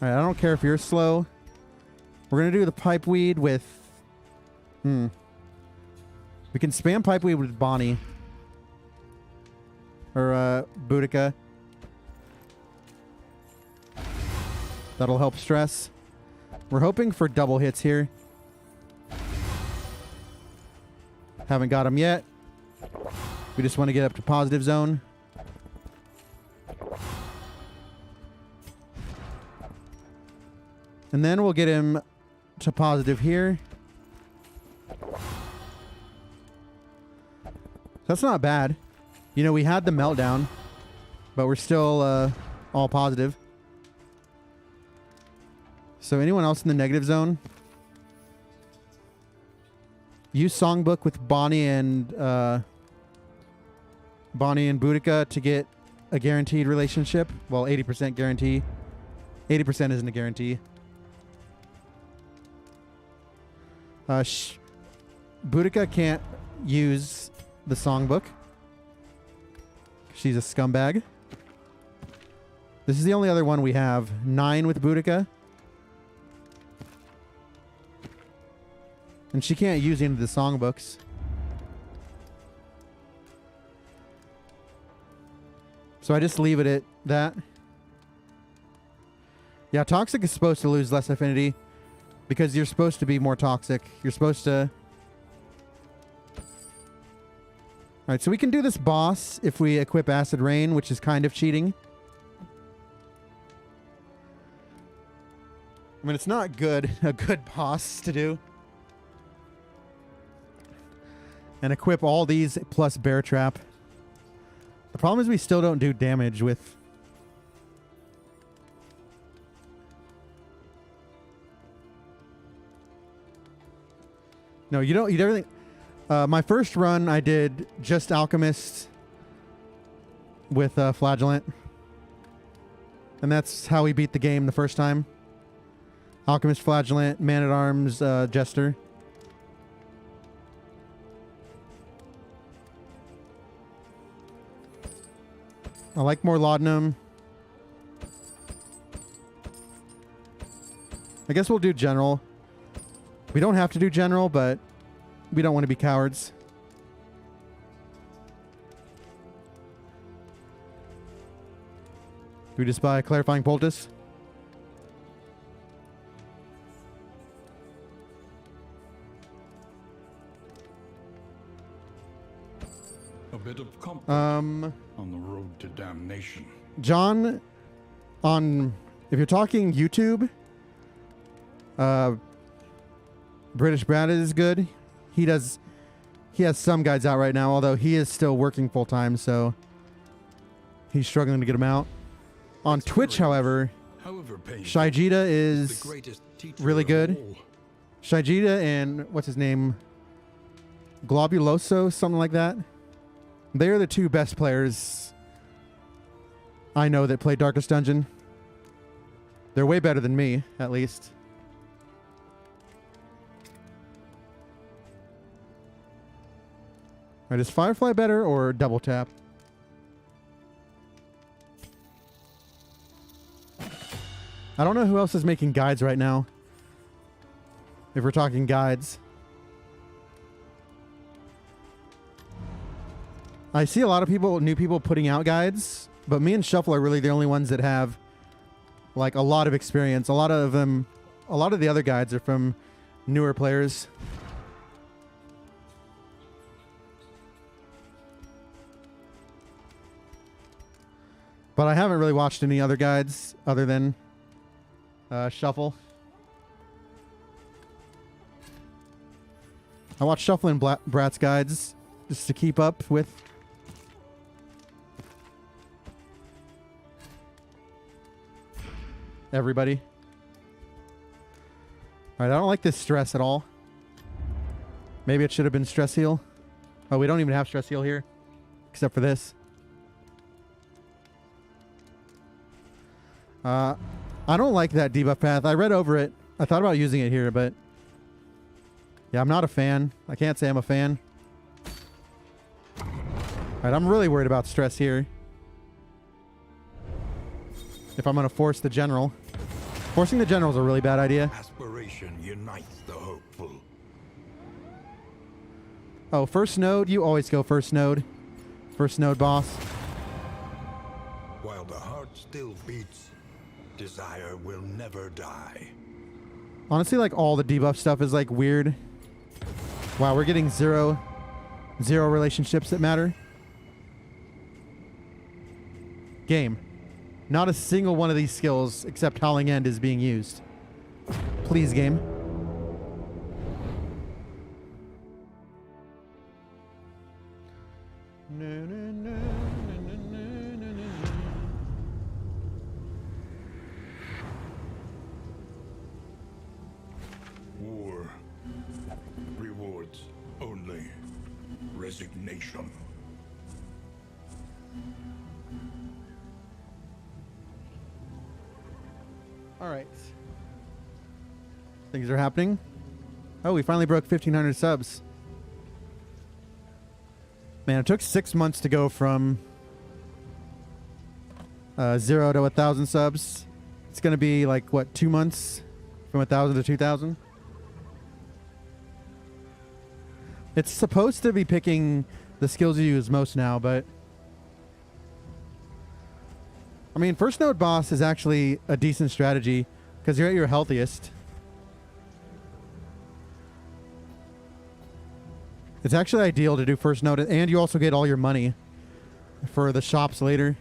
Speaker 1: Alright, I don't care if you're slow. We're going to do the pipe weed with... We can spam pipe weed with Bonnie. Or Boudica. That'll help stress. We're hoping for double hits here. Haven't got them yet. We just want to get up to positive zone. And then we'll get him to positive here. That's not bad. You know, we had the meltdown, but we're still all positive. So anyone else in the negative zone? Use Songbook with Bonnie and Boudica to get a guaranteed relationship. Well, 80% guarantee. 80% isn't a guarantee. Boudica can't use the Songbook. She's a scumbag. This is the only other one we have. 9 with Boudica. And she can't use any of the songbooks. So I just leave it at that. Yeah, Toxic is supposed to lose less affinity because you're supposed to be more toxic. You're supposed to... Alright, so we can do this boss if we equip Acid Rain, which is kind of cheating. I mean, it's not good, a good boss to do. And equip all these plus Bear Trap. The problem is we still don't do damage with... No, you don't eat everything. My first run, I did just Alchemist with Flagellant. And that's how we beat the game the first time. Alchemist, Flagellant, Man-at-Arms, Jester. I like more laudanum. I guess we'll do general. We don't have to do general, but we don't want to be cowards. Do we just buy clarifying poultice?
Speaker 2: A bit of comfort on the road to damnation.
Speaker 1: John, if you're talking YouTube, British Brad is good. He has some guides out right now, although he is still working full time, so he's struggling to get them out. On Twitch, however, Shaijita is really good. Shaijita and what's his name? Globuloso, something like that. They're the two best players I know that play Darkest Dungeon. They're way better than me, at least. Right, is Firefly better or double tap? I don't know who else is making guides right now. If we're talking guides. I see a lot of people, new people putting out guides, but me and Shuffle are really the only ones that have like a lot of experience. A lot of the other guides are from newer players. But I haven't really watched any other guides other than Shuffle. I watch Shuffle and Brat's guides just to keep up with. Everybody. Alright, I don't like this stress at all. Maybe it should have been stress heal. Oh, we don't even have stress heal here. Except for this. I don't like that debuff path. I read over it. I thought about using it here, but yeah, I'm not a fan. I can't say I'm a fan. Alright, I'm really worried about stress here. If I'm going to force the general. Forcing the general is a really bad idea.
Speaker 2: Aspiration unites the hopeful.
Speaker 1: Oh, first node? You always go first node. First node boss.
Speaker 2: While the heart still beats, desire will never die.
Speaker 1: Honestly, like all the debuff stuff is like weird. Wow, we're getting zero relationships that matter. Game. Not a single one of these skills except Howling End is being used. Please, game.
Speaker 2: War rewards only resignation.
Speaker 1: All right. Things are happening. Oh, we finally broke 1,500 subs. Man, it took 6 months to go from 0 to 1,000 subs. It's going to be like, what, 2 months? From 1,000 to 2,000? It's supposed to be picking the skills you use most now, but I mean, first node boss is actually a decent strategy because you're at your healthiest. It's actually ideal to do first node, and you also get all your money for the shops later.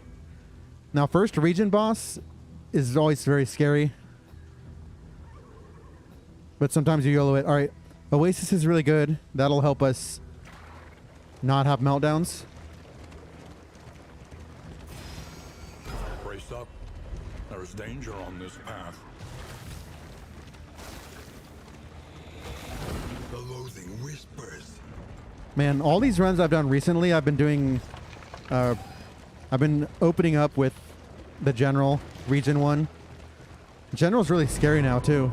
Speaker 1: Now, first region boss is always very scary, but sometimes you YOLO it. All right, Oasis is really good. That'll help us not have meltdowns.
Speaker 2: Brace up. There is danger on this path. The loathing whispers.
Speaker 1: Man, all these runs I've done recently, I've been doing, I've been opening up with the General, Region 1. General's really scary now, too.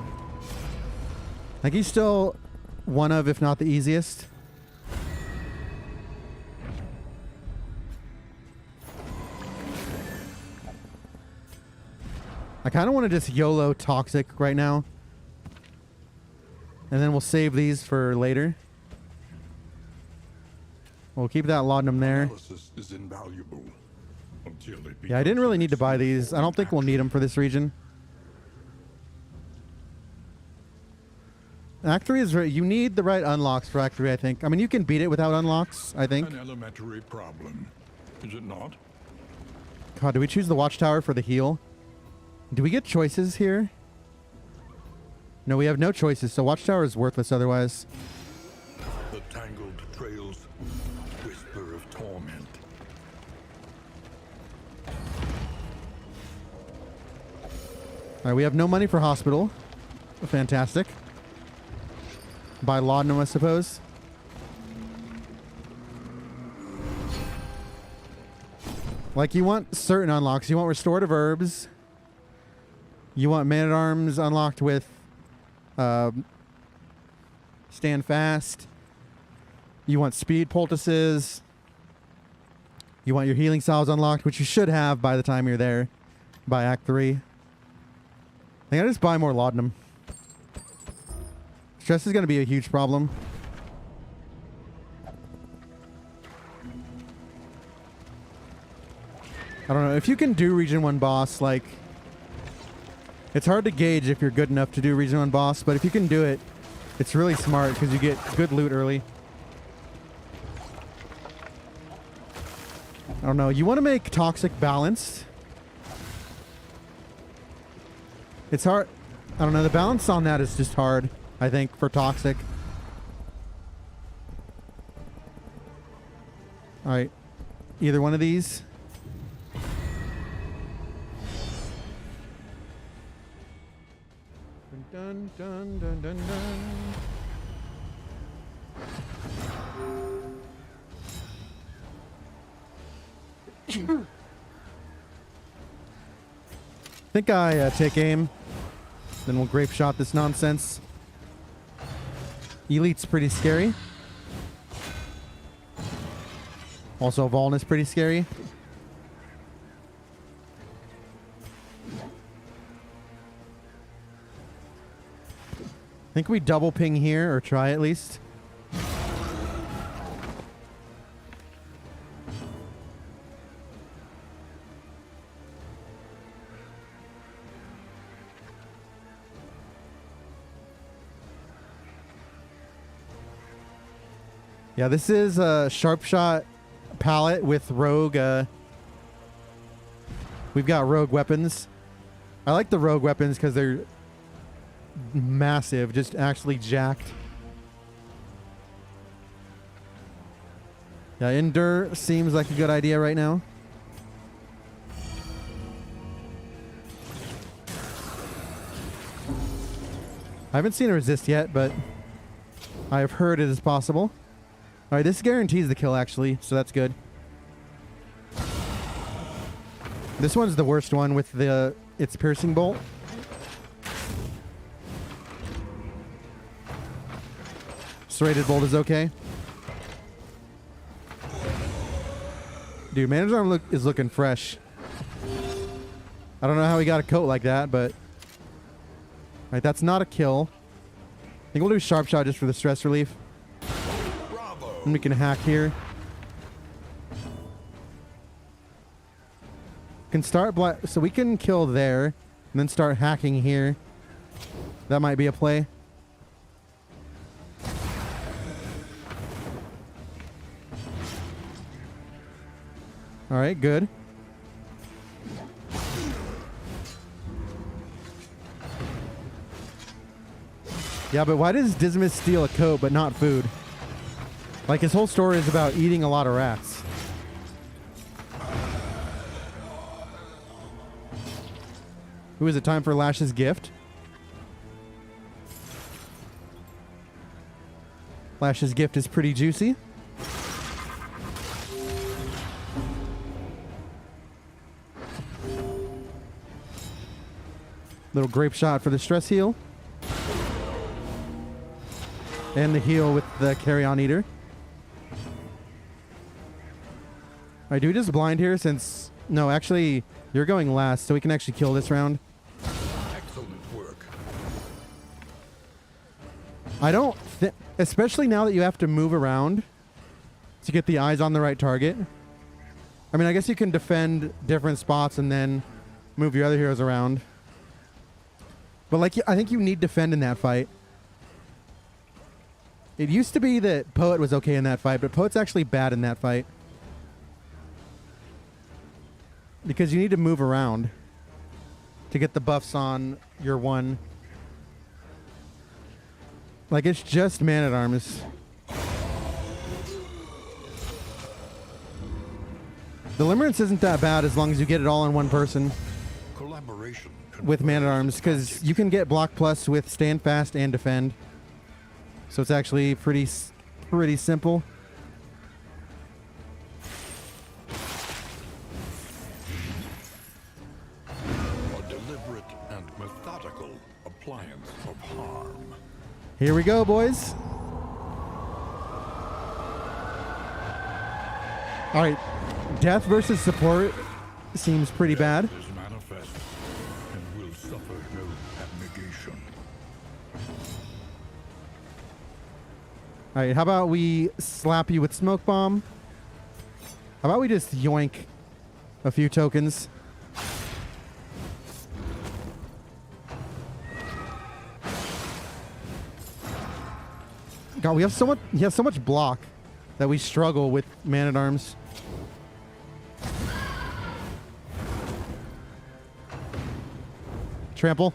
Speaker 1: Like, he's still one of, if not the easiest. I kind of want to just YOLO Toxic right now. And then we'll save these for later. We'll keep that laudanum there.
Speaker 2: Analysis is invaluable until it
Speaker 1: Yeah, I didn't really need to buy
Speaker 2: becomes
Speaker 1: these. I don't think we'll need them for this region. Act 3 is you need the right unlocks for Act 3, I think. I mean, you can beat it without unlocks, I think.
Speaker 2: an elementary problem, is it not?
Speaker 1: God, do we choose the Watchtower for the heal? Do we get choices here? No, we have no choices, so Watchtower is worthless otherwise.
Speaker 2: The tangled trails whisper of torment.
Speaker 1: Alright, we have no money for hospital. Fantastic. Buy laudanum, I suppose. Like, you want certain unlocks. You want restorative herbs. You want Man-at-Arms unlocked with Stand Fast. You want speed poultices. You want your healing salves unlocked, which you should have by the time you're there, by Act 3. I think I just buy more laudanum. Stress is going to be a huge problem. I don't know. If you can do Region 1 boss, like... It's hard to gauge if you're good enough to do Region 1 boss, but if you can do it, it's really smart because you get good loot early. I don't know. You want to make Toxic balanced. It's hard. I don't know. The balance on that is just hard, I think, for Toxic. Alright. Either one of these. Dun, dun, dun, dun, dun. I think I take aim. Then we'll grape shot this nonsense. Elite's pretty scary. Also, Voln is pretty scary. I think we double ping here, or try at least. Yeah, this is a sharp shot palette with rogue. We've got rogue weapons. I like the rogue weapons because they're massive, just actually jacked. Yeah, Endure seems like a good idea right now. I haven't seen a resist yet, but I have heard it is possible. Alright, this guarantees the kill actually, so that's good. This one's the worst one with its piercing bolt. Serrated bolt is okay. Dude, Manager's Arm is looking fresh. I don't know how he got a coat like that, but... Alright, that's not a kill. I think we'll do Sharp Shot just for the stress relief. Bravo. And we can hack here. Can start so we can kill there, and then start hacking here. That might be a play. All right, good. Yeah, but why does Dismas steal a coat but not food? Like, his whole story is about eating a lot of rats. Who is it? Time for Lash's gift? Lash's gift is pretty juicy. Little grape shot for the stress heal. And the heal with the carry-on eater. Alright, do we just blind here since... No, actually, you're going last, so we can actually kill this round.
Speaker 2: Excellent work.
Speaker 1: I don't think... Especially now that you have to move around to get the eyes on the right target. I mean, I guess you can defend different spots and then move your other heroes around. But, like, I think you need defend in that fight. It used to be that Poet was okay in that fight, but Poet's actually bad in that fight. Because you need to move around to get the buffs on your one. Like, it's just Man-at-Arms. The Limerence isn't that bad as long as you get it all in one person.
Speaker 2: Collaboration
Speaker 1: With Man-at-Arms, because you can get block plus with stand fast and defend. So it's actually pretty simple.
Speaker 2: A deliberate and methodical appliance of harm.
Speaker 1: Here we go, boys. All right, death versus support seems pretty bad.
Speaker 2: Is manifest and will suffer no abnegation.
Speaker 1: All right, how about we slap you with smoke bomb? How about we just yoink a few tokens? God, we have so much. He has so much block that we struggle with Man-at-Arms. Trample.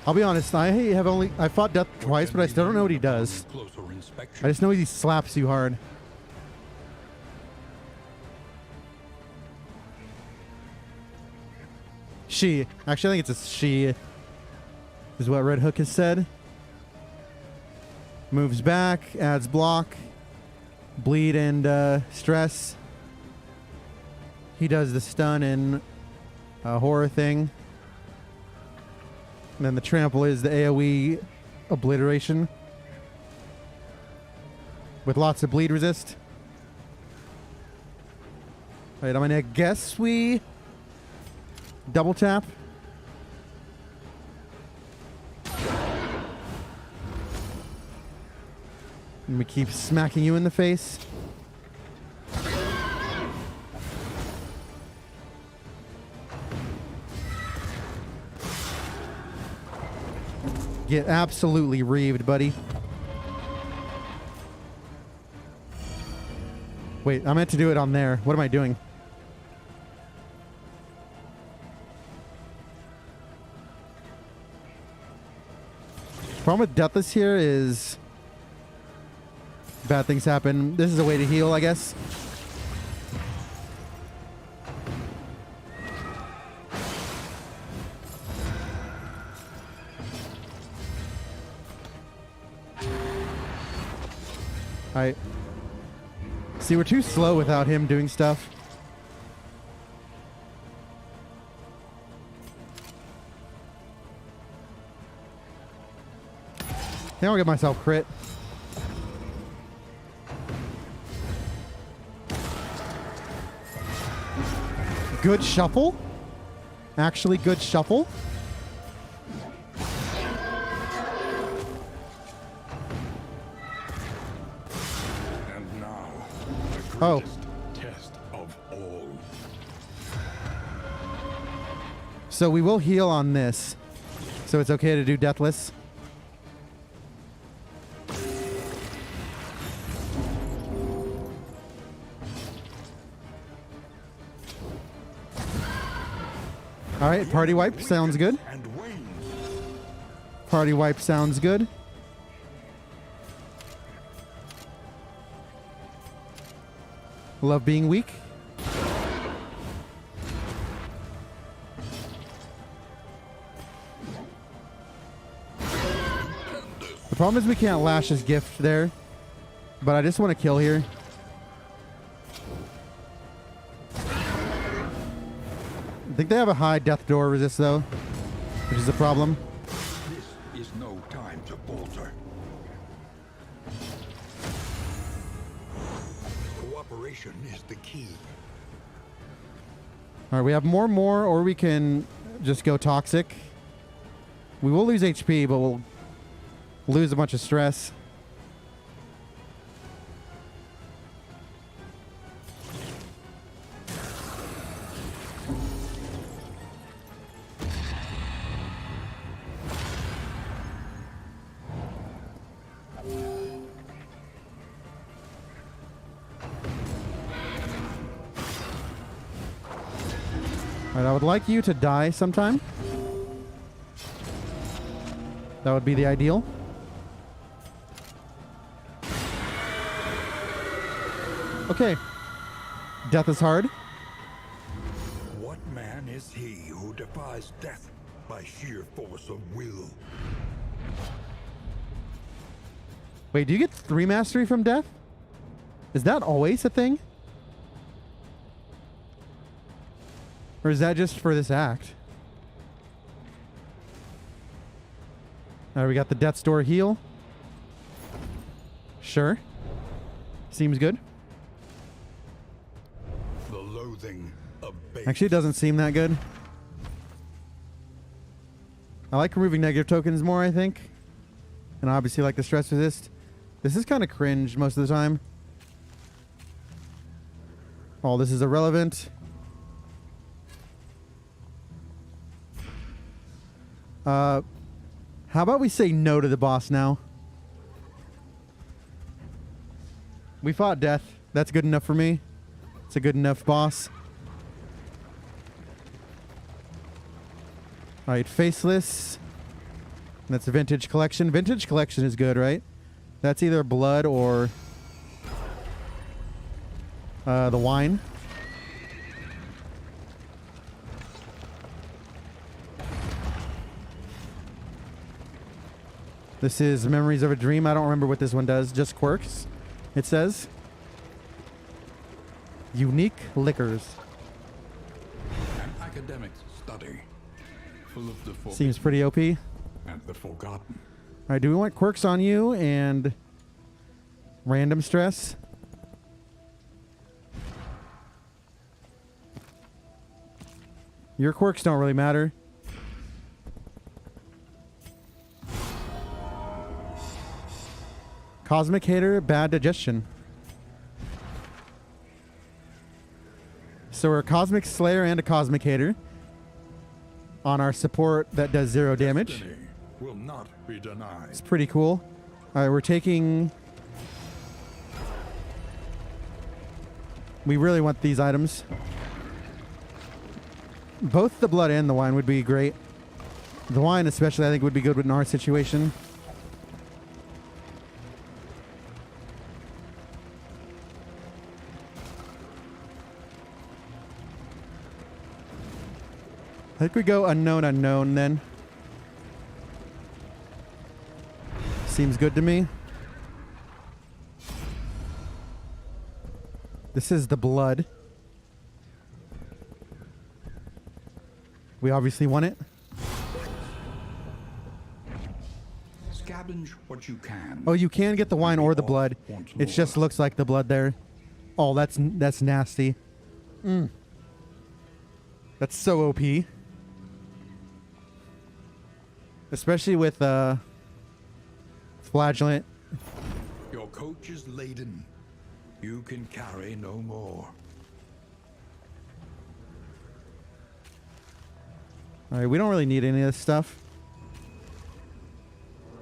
Speaker 1: I'll be honest, I fought Death twice, but I still don't know what he does.
Speaker 2: Closer inspection.
Speaker 1: I just know he slaps you hard. She. Actually, I think it's a she. Is what Red Hook has said. Moves back, adds block, bleed and stress. He does the stun and horror thing. And then the trample is the AoE obliteration. With lots of bleed resist. Alright, I'm gonna guess we double tap. And we keep smacking you in the face. Get absolutely reaved, buddy. Wait, I meant to do it on there. What am I doing? Problem with Deathless here is bad things happen. This is a way to heal, I guess. Alright. See, we're too slow without him doing stuff. Now I'll get myself crit. Good shuffle? Actually good shuffle?
Speaker 2: And now, the
Speaker 1: Oh.
Speaker 2: greatest test of all.
Speaker 1: So we will heal on this. So it's okay to do Deathless. All right, party wipe sounds good.
Speaker 2: And wanes.
Speaker 1: Party wipe sounds good. Love being weak. The problem is we can't lash his gift there, but I just want to kill here. I think they have a high death door resist though, which is a problem.
Speaker 2: This is no time to falter. Cooperation is the key.
Speaker 1: All right, we have more, or we can just go toxic. We will lose HP, but we'll lose a bunch of stress. All right, I would like you to die sometime. That would be the ideal. Okay. Death is hard.
Speaker 2: What man is he who defies death by sheer force of will?
Speaker 1: Wait, do you get 3 mastery from death? Is that always a thing? Or is that just for this act? Alright, we got the Death's Door heal. Sure. Seems good.
Speaker 2: The loathing of base.
Speaker 1: Actually, it doesn't seem that good. I like removing negative tokens more, I think. And obviously like the stress resist. This is kind of cringe most of the time. Oh, this is irrelevant. How about we say no to the boss now? We fought death. That's good enough for me. It's a good enough boss. Alright, Faceless. That's a Vintage Collection. Vintage Collection is good, right? That's either blood or the wine. This is Memories of a Dream. I don't remember what this one does. Just quirks, it says. Unique liquors.
Speaker 2: An academic study full of the forbidden
Speaker 1: Seems pretty OP.
Speaker 2: and the forgotten.
Speaker 1: Alright, do we want quirks on you and random stress? Your quirks don't really matter. Cosmic Hater, bad digestion. So we're a Cosmic Slayer and a Cosmic Hater on our support that does 0 damage.
Speaker 2: Destiny will not be denied.
Speaker 1: It's pretty cool. Alright, we're taking... We really want these items. Both the blood and the wine would be great. The wine especially I think would be good in our situation. I think we go unknown, unknown then. Seems good to me. This is the blood. We obviously want it.
Speaker 2: Scavenge what you can.
Speaker 1: Oh, you can get the wine or the blood. It just looks like the blood there. Oh, that's nasty. That's so OP. Especially with Flagellant.
Speaker 2: Your coach is laden. You can carry no more.
Speaker 1: Alright, we don't really need any of this stuff.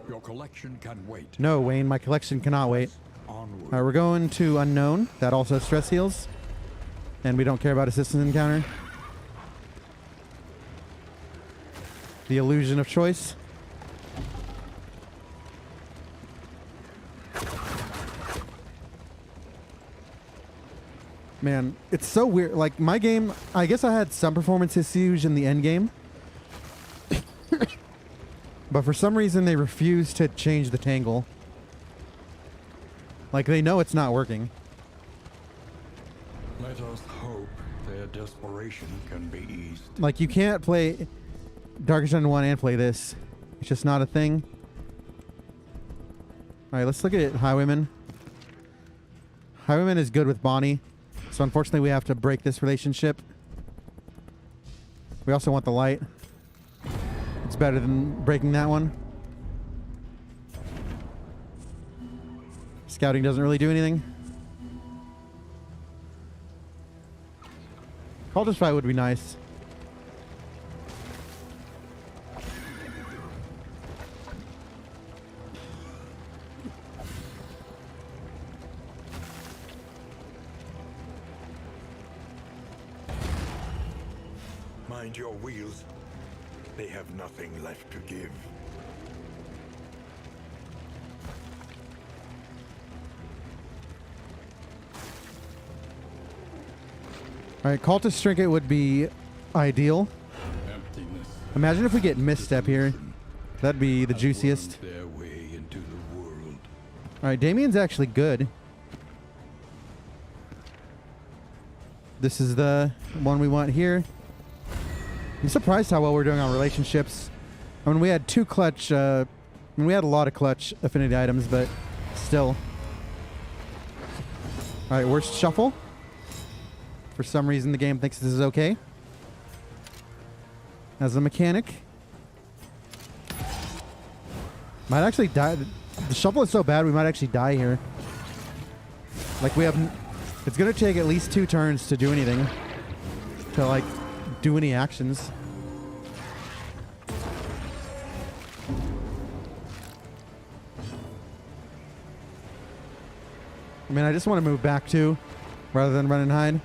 Speaker 2: Your collection can wait.
Speaker 1: No, Wayne, my collection cannot wait.
Speaker 2: Onward.
Speaker 1: Alright, we're going to unknown. That also stress heals. And we don't care about assistance encounter. The illusion of choice. Man, it's so weird. Like, my game, I guess I had some performance issues in the end game. But for some reason, they refuse to change the tangle. Like, they know it's not working.
Speaker 2: Let us hope their desperation can be eased.
Speaker 1: Like, you can't play Darkest Dungeon 1 and play this. It's just not a thing. Alright, let's look at Highwayman. Highwayman is good with Bonnie. So unfortunately, we have to break this relationship. We also want the light. It's better than breaking that one. Scouting doesn't really do anything. Cultist fight would be nice.
Speaker 2: Mind your wheels. They have nothing left to give.
Speaker 1: Alright, Cultist Trinket would be ideal.
Speaker 2: Emptiness.
Speaker 1: Imagine if we get Misstep here. That'd be the juiciest.
Speaker 2: Their way into the world.
Speaker 1: Alright, Damien's actually good. This is the one we want here. I'm surprised how well we're doing on relationships. I mean, we had two clutch, we had a lot of clutch affinity items, but still. All right, worst shuffle. For some reason, the game thinks this is okay. As a mechanic. Might actually die. The shuffle is so bad, we might actually die here. Like, we have... It's going to take at least 2 turns to do anything. To, like, do any actions. I mean, I just want to move back, too. Rather than run and hide.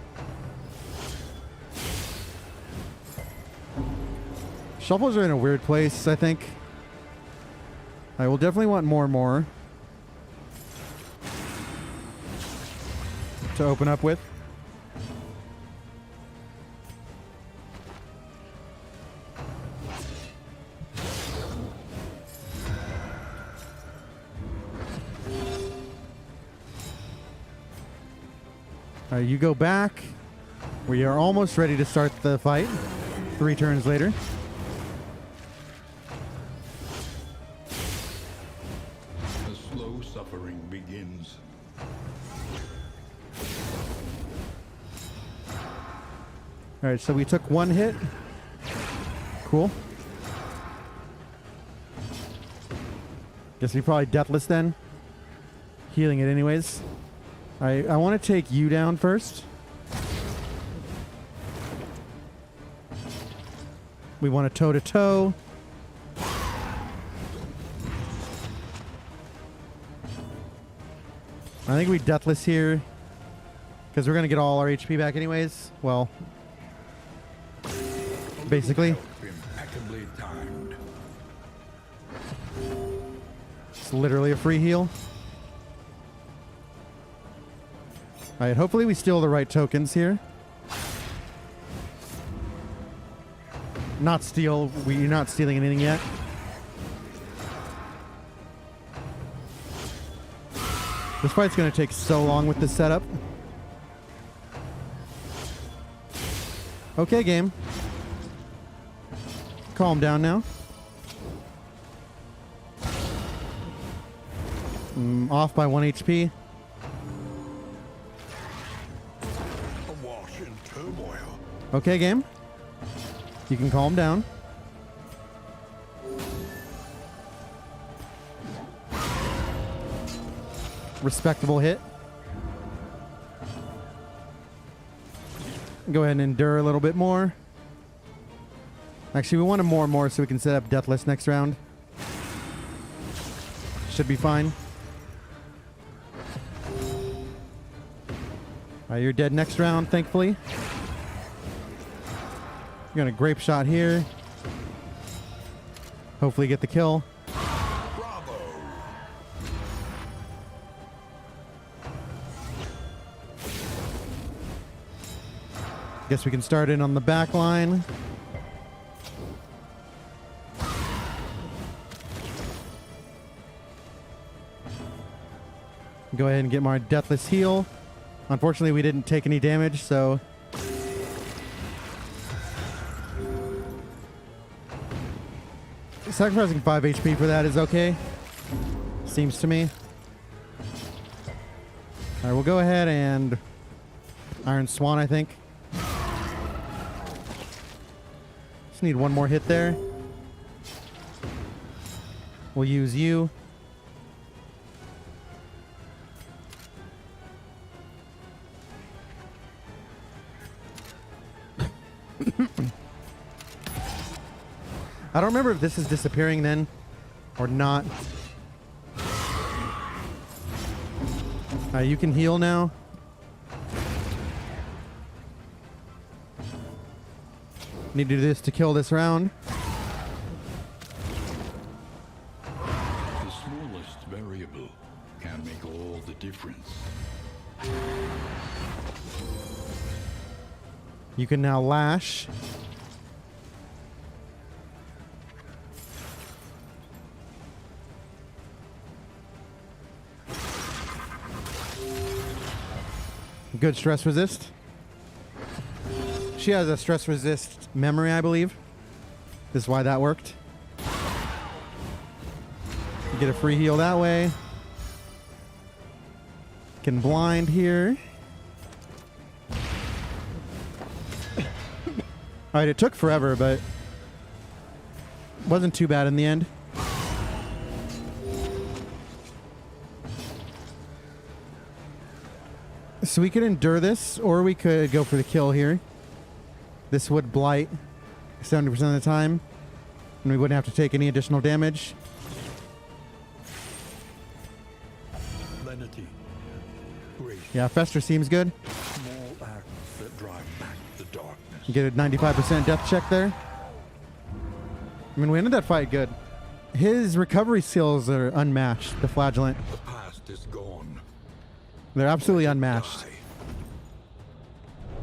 Speaker 1: Shuffles are in a weird place, I think. I will definitely want more and more to open up with. All right, you go back. We are almost ready to start the fight. 3 turns later.
Speaker 2: Suffering begins.
Speaker 1: All right, so we took 1 hit. Cool. Guess we probably deathless then. Healing it anyways. I want to take you down first. We want to toe-to-toe. I think we deathless here because we're going to get all our HP back anyways. Well, basically.
Speaker 2: Impeccably timed.
Speaker 1: It's literally a free heal. All right, hopefully we steal the right tokens here. Not steal. We're not stealing anything yet. This fight's going to take so long with this setup. Okay, game. Calm down now. Off by 1 HP.
Speaker 2: Awash in turmoil.
Speaker 1: Okay, game. You can calm down. Respectable hit. Go ahead and endure a little bit more. Actually, we want to more and more so we can set up deathless next round. Should be fine. You're dead next round, thankfully. You're gonna grape shot here. Hopefully get the kill. Guess we can start in on the back line. Go ahead and get my deathless heal. Unfortunately, we didn't take any damage, so... Sacrificing 5 HP for that is okay. Seems to me. Alright, we'll go ahead and... Iron Swan, I think. Just need 1 more hit there. We'll use you. I don't remember if this is disappearing then or not. You can heal now. Need to do this to kill this round.
Speaker 2: The smallest variable can make all the difference.
Speaker 1: You can now lash. Good stress resist. She has a stress resist memory, I believe. This is why that worked. You get a free heal that way. Can blind here. Alright, it took forever, but wasn't too bad in the end. So we could endure this, or we could go for the kill here. This would blight 70% of the time, and we wouldn't have to take any additional damage.
Speaker 2: Lenity. Grace.
Speaker 1: Yeah, Fester seems good.
Speaker 2: Small acts that drive back the darkness.
Speaker 1: You get a 95% death check there. I mean, we ended that fight good. His recovery skills are unmatched, the Flagellant.
Speaker 2: The past is gone.
Speaker 1: They're absolutely unmatched.
Speaker 2: Die.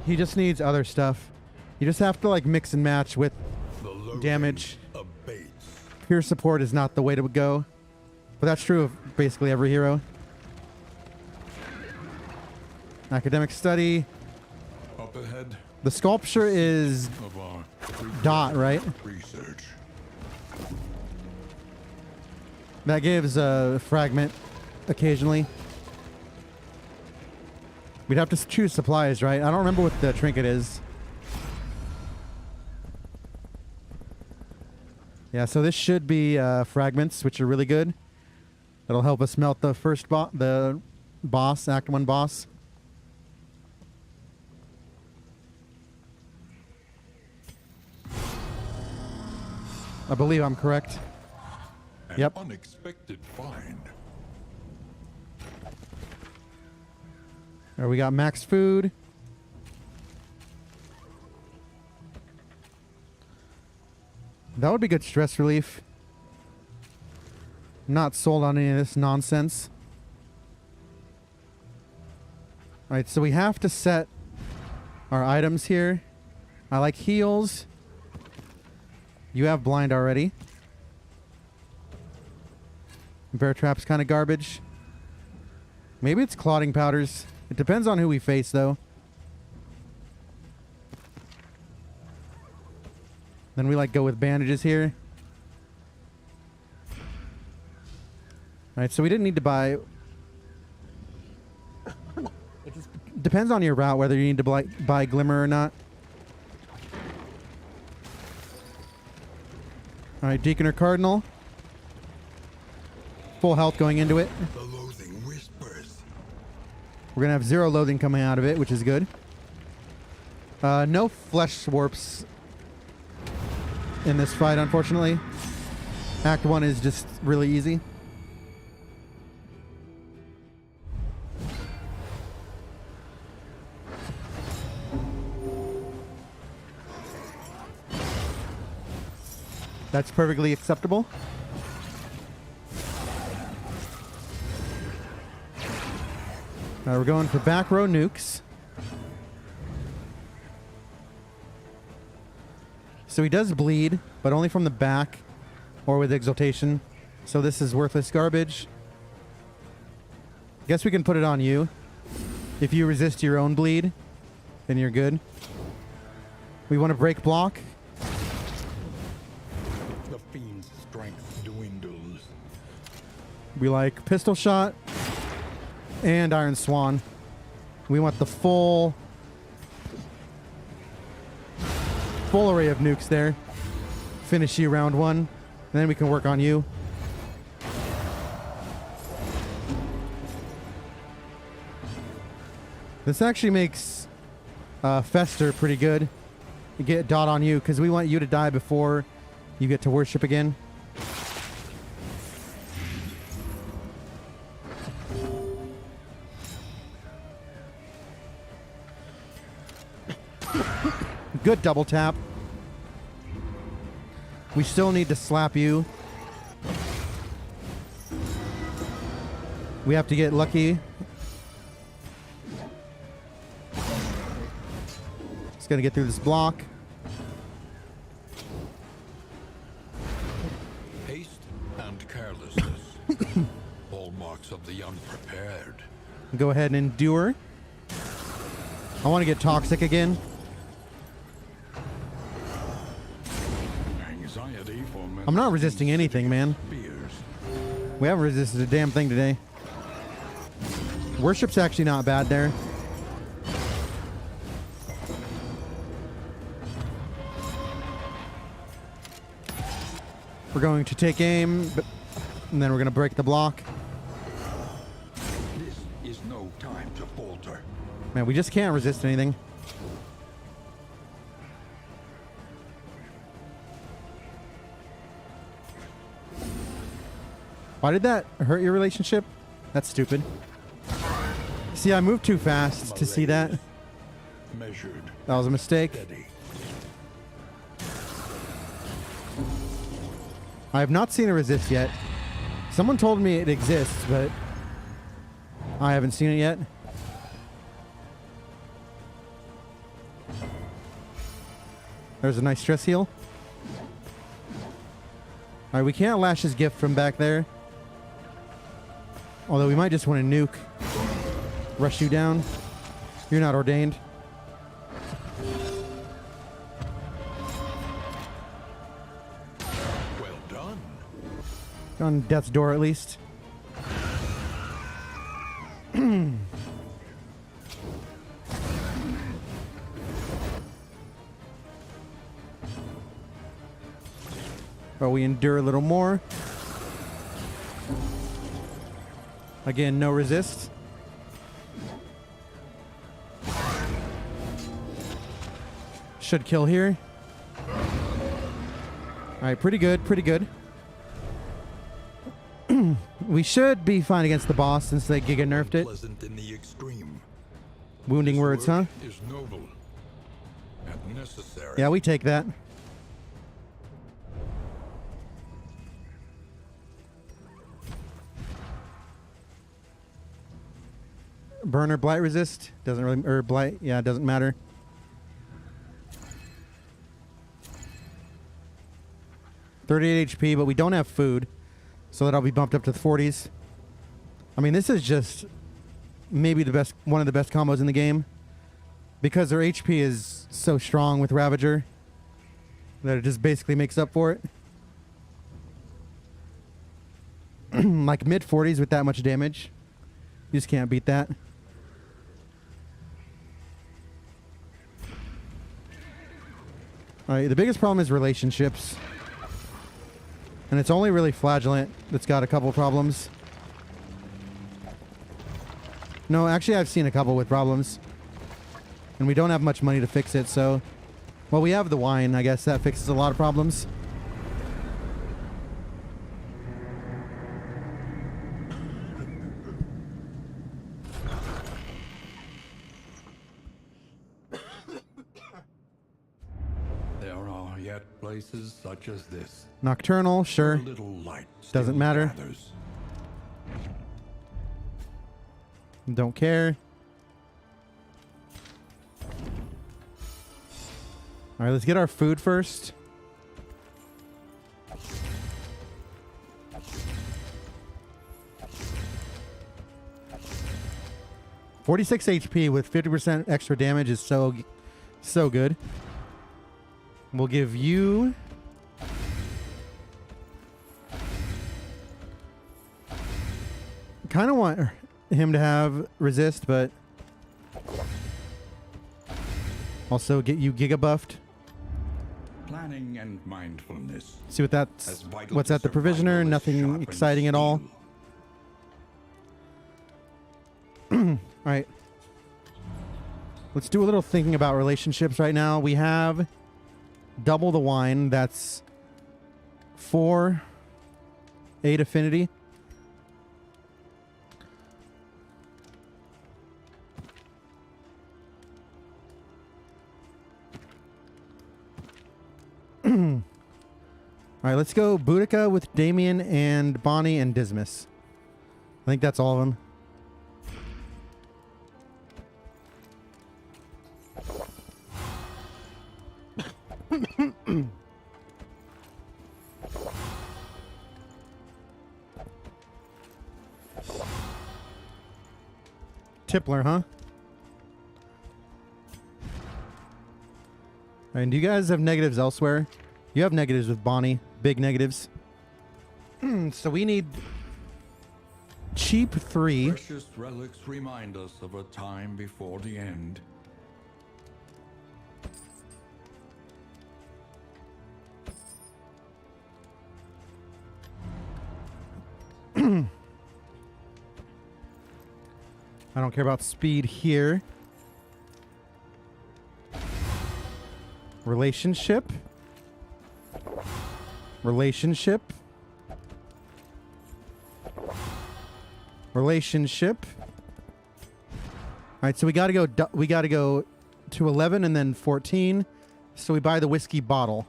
Speaker 1: He just needs other stuff. You just have to like mix and match with
Speaker 2: The loathing
Speaker 1: damage.
Speaker 2: abates.
Speaker 1: Pure support is not the way to go. But that's true of basically every hero. Academic study.
Speaker 2: Up ahead
Speaker 1: The sculpture is
Speaker 2: of our
Speaker 1: dot, right?
Speaker 2: research.
Speaker 1: That gives a fragment occasionally. We'd have to choose supplies, right? I don't remember what the trinket is. Yeah, so this should be fragments, which are really good. That'll help us melt the first boss, Act 1 boss. I believe I'm correct.
Speaker 2: An
Speaker 1: Yep.
Speaker 2: unexpected find.
Speaker 1: There we got max food. That would be good stress relief. Not sold on any of this nonsense. Alright, so we have to set our items here. I like heals. You have blind already. Bear trap's kind of garbage. Maybe it's clotting powders. It depends on who we face, though. Then we like go with bandages here. Alright, so we didn't need to buy... It just depends on your route whether you need to buy Glimmer or not. Alright, Deacon or Cardinal. Full health going into it.
Speaker 2: The loathing whispers.
Speaker 1: We're gonna have 0 loathing coming out of it, which is good. No flesh warps in this fight, unfortunately. Act 1 is just really easy. That's perfectly acceptable. Now we're going for back row nukes. So he does bleed, but only from the back or with exaltation. So this is worthless garbage. Guess we can put it on you. If you resist your own bleed, then you're good. We want to break block.
Speaker 2: The fiend's strength dwindles.
Speaker 1: We like pistol shot and Iron Swan. We want the full array of nukes there. Finish you round 1, and then we can work on you. This actually makes Fester pretty good. You get dot on you because we want you to die before you get to worship again. Good double tap. We still need to slap you. We have to get lucky. Just gotta get through this block.
Speaker 2: Haste and carelessness. Hallmarks of the unprepared.
Speaker 1: Go ahead and endure. I want to get toxic again. I'm not resisting anything, man.
Speaker 2: Spears.
Speaker 1: We haven't resisted a damn thing today. Worship's actually not bad there. We're going to take aim, and then we're going to break the block.
Speaker 2: This is no time to falter.
Speaker 1: Man, we just can't resist anything. Why did that hurt your relationship? That's stupid. See, I moved too fast to see that.
Speaker 2: Measured.
Speaker 1: That was a mistake.
Speaker 2: Steady.
Speaker 1: I have not seen a resist yet. Someone told me it exists, but I haven't seen it yet. There's a nice stress heal. Alright, we can't lash his gift from back there. Although we might just want to nuke. Rush you down. You're not ordained.
Speaker 2: Well done.
Speaker 1: On death's door at least. But we endure a little more. Again, no resist. Should kill here. Alright, pretty good, pretty good. We should be fine against the boss since they giga nerfed it.
Speaker 2: Pleasant in the extreme.
Speaker 1: Wounding
Speaker 2: This
Speaker 1: words, huh?
Speaker 2: work is noble and necessary.
Speaker 1: Yeah, we take that. Burner blight resist doesn't really, or blight, yeah, it doesn't matter. $38 HP, but we don't have food, so that'll be bumped up to the 40s. I mean, this is just maybe the best, one of the best combos in the game, because their HP is so strong with Ravager that it just basically makes up for it. Like mid 40s with that much damage, you just can't beat that. All right, the biggest problem is relationships. And it's only really Flagellant that's got a couple problems. No, actually I've seen a couple with problems. And we don't have much money to fix it, so... Well, we have the wine, I guess that fixes a lot of problems.
Speaker 2: There are yet places such as this.
Speaker 1: Nocturnal, sure.
Speaker 2: A little light
Speaker 1: Doesn't
Speaker 2: still
Speaker 1: matter.
Speaker 2: gathers.
Speaker 1: Don't care. Alright, let's get our food first. $46 HP with 50% extra damage is so good. We'll give you... Kind of want him to have resist, but also get you giga buffed.
Speaker 2: Planning and mindfulness.
Speaker 1: See what that's...
Speaker 2: As vital
Speaker 1: What's
Speaker 2: to
Speaker 1: at the
Speaker 2: survival
Speaker 1: provisioner?
Speaker 2: as
Speaker 1: Nothing
Speaker 2: sharpened
Speaker 1: exciting at all.
Speaker 2: steel.
Speaker 1: Alright. Let's do a little thinking about relationships right now. We have double the wine. That's 4, 8 affinity. Alright, let's go Boudica with Damien and Bonnie and Dismas. I think that's all of them. Tippler, huh? And do you guys have negatives elsewhere? You have negatives with Bonnie. big negatives. So we need cheap 3.
Speaker 2: Precious relics remind us of a time before the end.
Speaker 1: I don't care about speed here. Relationship. Relationship. Relationship. All right, so we got to go to 11 and then 14. So we buy the whiskey bottle.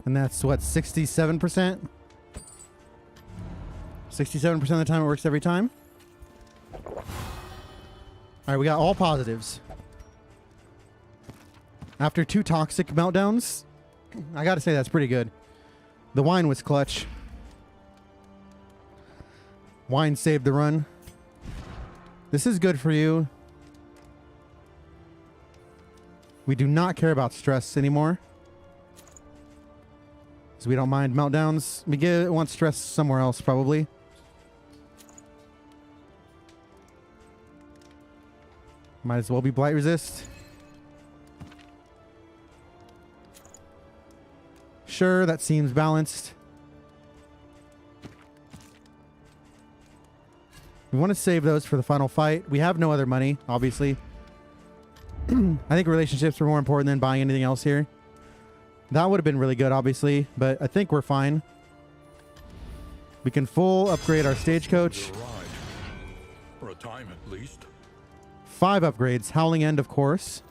Speaker 1: And that's what, 67%? 67% of the time it works every time. All right, we got all positives. After 2 toxic meltdowns, I got to say that's pretty good. The wine was clutch. Wine saved the run. This is good for you. We do not care about stress anymore. So we don't mind meltdowns. We want stress somewhere else, probably. Might as well be blight resist. Sure, that seems balanced. We want to save those for the final fight. We have no other money, obviously. I think relationships are more important than buying anything else here. That would have been really good, obviously, but I think we're fine. We can full upgrade our stagecoach.
Speaker 2: For a time at least.
Speaker 1: 5 upgrades. Howling End, of course.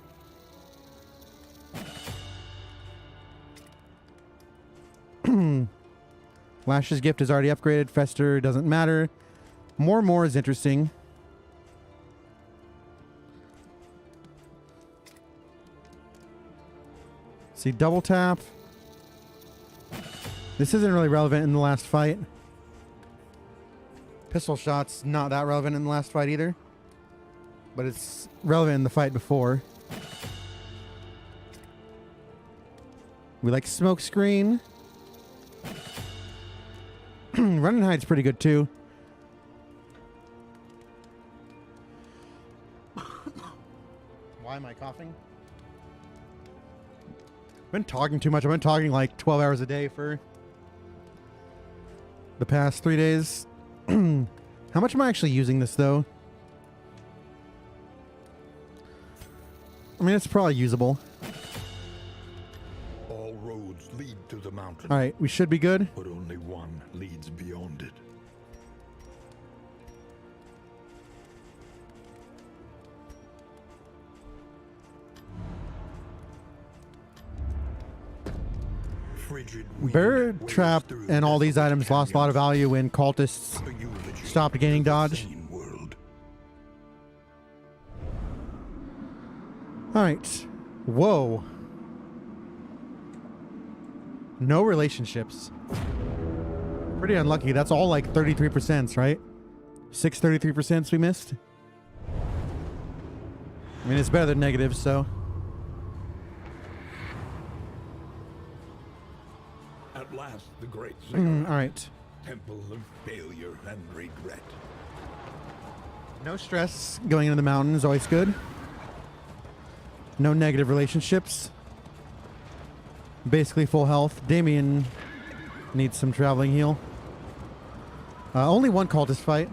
Speaker 1: Lash's gift is already upgraded. Fester doesn't matter. More is interesting. See, double tap. This isn't really relevant in the last fight. Pistol shot's not that relevant in the last fight either. But it's relevant in the fight before. We like smoke screen. Run and hide's pretty good too. Why am I coughing? I've been talking too much. I've been talking like 12 hours a day for the past 3 days. How much am I actually using this though? I mean, it's probably usable.
Speaker 2: All roads lead to the mountain.
Speaker 1: All right, we should be good.
Speaker 2: But only one leads beyond it.
Speaker 1: Bear Trap and all these items lost a lot of value when cultists stopped gaining dodge. Alright. Whoa. No relationships. Pretty unlucky. That's all like 33%, right? 6 33% we missed. I mean, it's better than negative, so.
Speaker 2: At last, the great
Speaker 1: All right.
Speaker 2: temple of failure and regret.
Speaker 1: No stress going into the mountain is always good. No negative relationships. Basically full health. Damien needs some traveling heal. Only one cultist fight.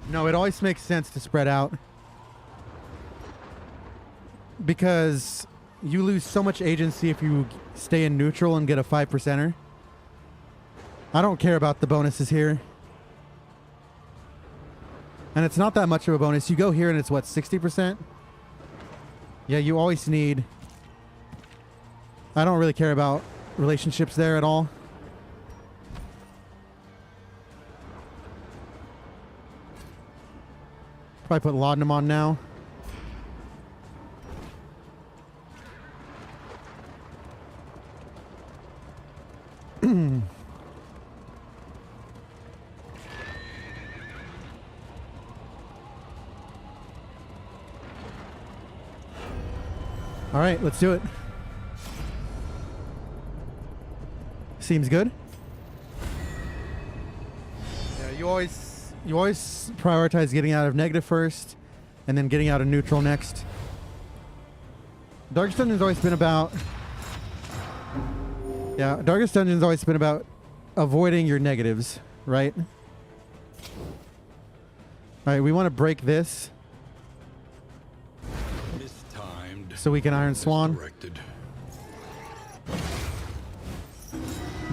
Speaker 1: No, it always makes sense to spread out. Because you lose so much agency if you stay in neutral and get a 5%er. I don't care about the bonuses here. And it's not that much of a bonus. You go here and it's what, 60%? Yeah, you always need... I don't really care about relationships there at all. Probably put laudanum on now. All right, let's do it. Seems good. Yeah, you always prioritize getting out of negative first, and then getting out of neutral next. Darkest Dungeon's always been about. Yeah, Darkest Dungeon's always been about avoiding your negatives, right? All right, we want to break this
Speaker 2: Mistimed.
Speaker 1: so we can Iron Swan.
Speaker 2: Misdirected.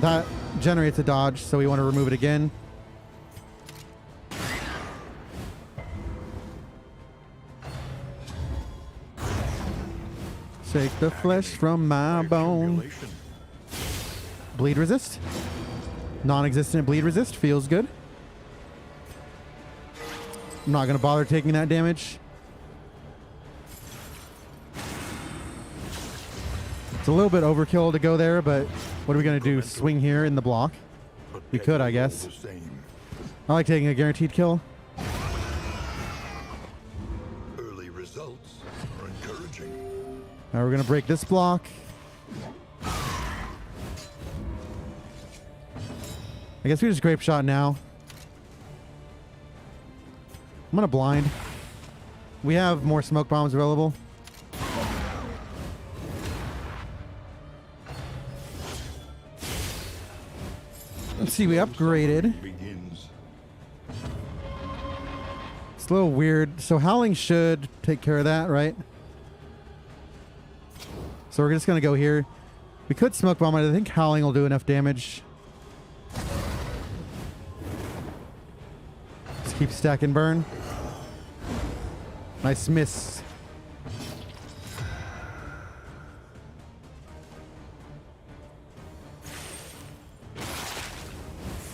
Speaker 1: That generates a dodge, so we want to remove it again. Take the flesh from my bone.
Speaker 2: Accumulation.
Speaker 1: Bleed resist. Non-existent bleed resist. Feels good. I'm not going to bother taking that damage. It's a little bit overkill to go there, but what are we going to do? Swing here in the block?
Speaker 2: But
Speaker 1: We could, I
Speaker 2: all
Speaker 1: guess.
Speaker 2: the same.
Speaker 1: I like taking a guaranteed kill.
Speaker 2: Early results are encouraging.
Speaker 1: Now we're going to break this block. I guess we just grape shot now. I'm going to blind. We have more smoke bombs available. Let's see, we upgraded.
Speaker 2: Begins.
Speaker 1: It's a little weird. So Howling should take care of that, right? So we're just going to go here. We could smoke bomb it. I think Howling will do enough damage. Just keep stacking burn. Nice miss.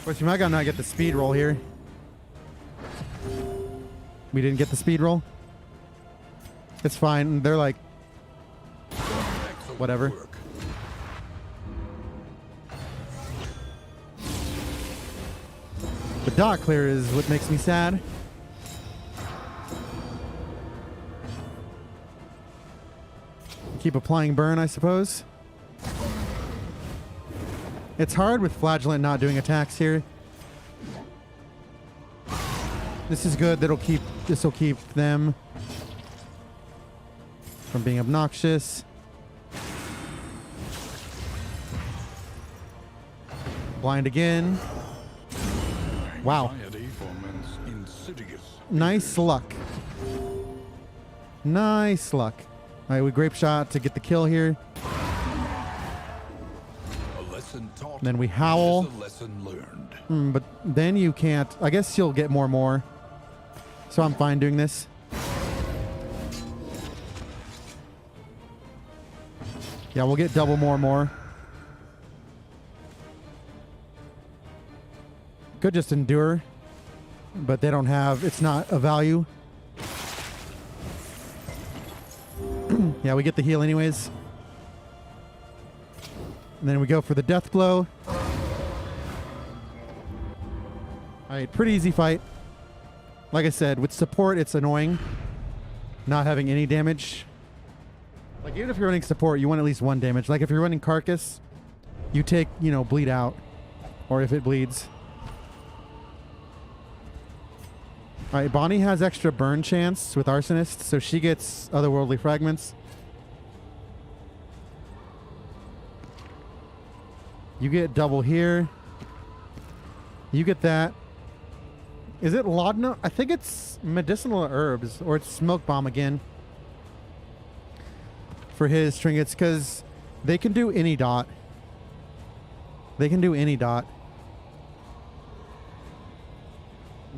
Speaker 1: Of course, you might not get the speed roll here. We didn't get the speed roll. It's fine. They're like,
Speaker 2: Excellent
Speaker 1: whatever.
Speaker 2: work.
Speaker 1: The dot clear is what makes me sad. Keep applying burn, I suppose. It's hard with Flagellant not doing attacks here. This is good. This will keep them from being obnoxious. Blind again. Wow.
Speaker 2: Anxiety foments insidious.
Speaker 1: Nice luck. Nice luck. All right, we grape shot to get the kill here.
Speaker 2: A lesson taught.
Speaker 1: Then we howl.
Speaker 2: is a lesson learned.
Speaker 1: But then you can't. I guess you'll get more. So I'm fine doing this. Yeah, we'll get double more. Could just endure, but they don't have. It's not a value. Yeah, we get the heal anyways. And then we go for the death blow. Alright, pretty easy fight. Like I said, with support, it's annoying not having any damage. Like, even if you're running support, you want at least one damage. Like, if you're running Carcass, you take, bleed out. Or if it bleeds. Alright, Bonnie has extra burn chance with Arsonist, so she gets otherworldly fragments. You get double here. You get that. Is it laudanum? I think it's medicinal herbs, or it's smoke bomb again for his trinkets, because they can do any dot. They can do any dot.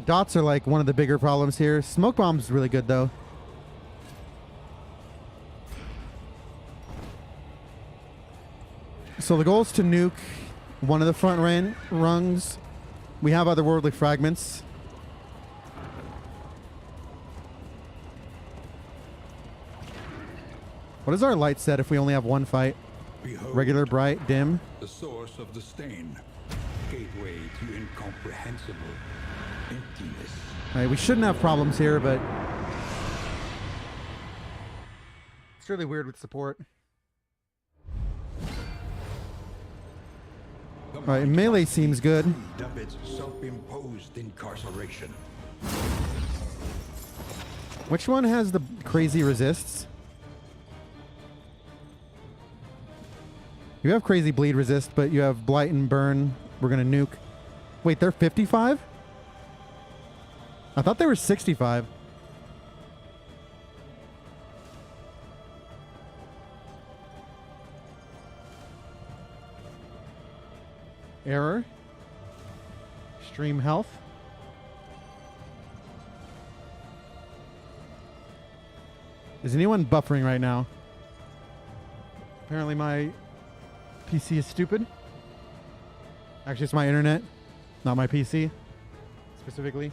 Speaker 1: Dots are like one of the bigger problems here. Smoke bomb's really good though. So the goal is to nuke one of the front rungs. We have otherworldly fragments. What is our light set if we only have one fight?
Speaker 2: Behold,
Speaker 1: Regular, bright, dim.
Speaker 2: the source of the stain. Gateway to incomprehensible emptiness.
Speaker 1: All right, we shouldn't have problems here, but It's really weird with support. Alright, melee seems good.
Speaker 2: Of its self-imposed incarceration.
Speaker 1: Which one has the crazy resists? You have crazy bleed resist, but you have blight and burn. We're gonna nuke. Wait, they're 55? I thought they were 65. Error. Extreme health. Is anyone buffering right now? Apparently my PC is stupid. Actually, it's my internet, not my PC, specifically.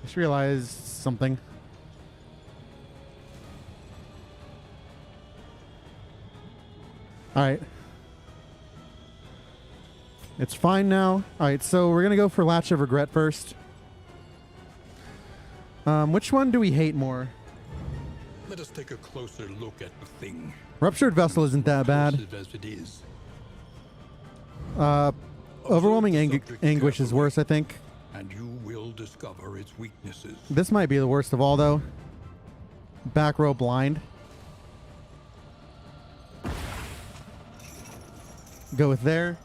Speaker 1: I just realized something. All right. It's fine now. All right, so we're going to go for Latch of Regret first. Which one do we hate more?
Speaker 2: Let us take a closer look at the thing.
Speaker 1: Ruptured Vessel isn't that bad.
Speaker 2: Repulsive as it is.
Speaker 1: Overwhelming
Speaker 2: Observe the subject
Speaker 1: Anguish is
Speaker 2: carefully,
Speaker 1: worse, I think.
Speaker 2: and you will discover its weaknesses.
Speaker 1: This might be the worst of all, though. Back row blind. Go with there.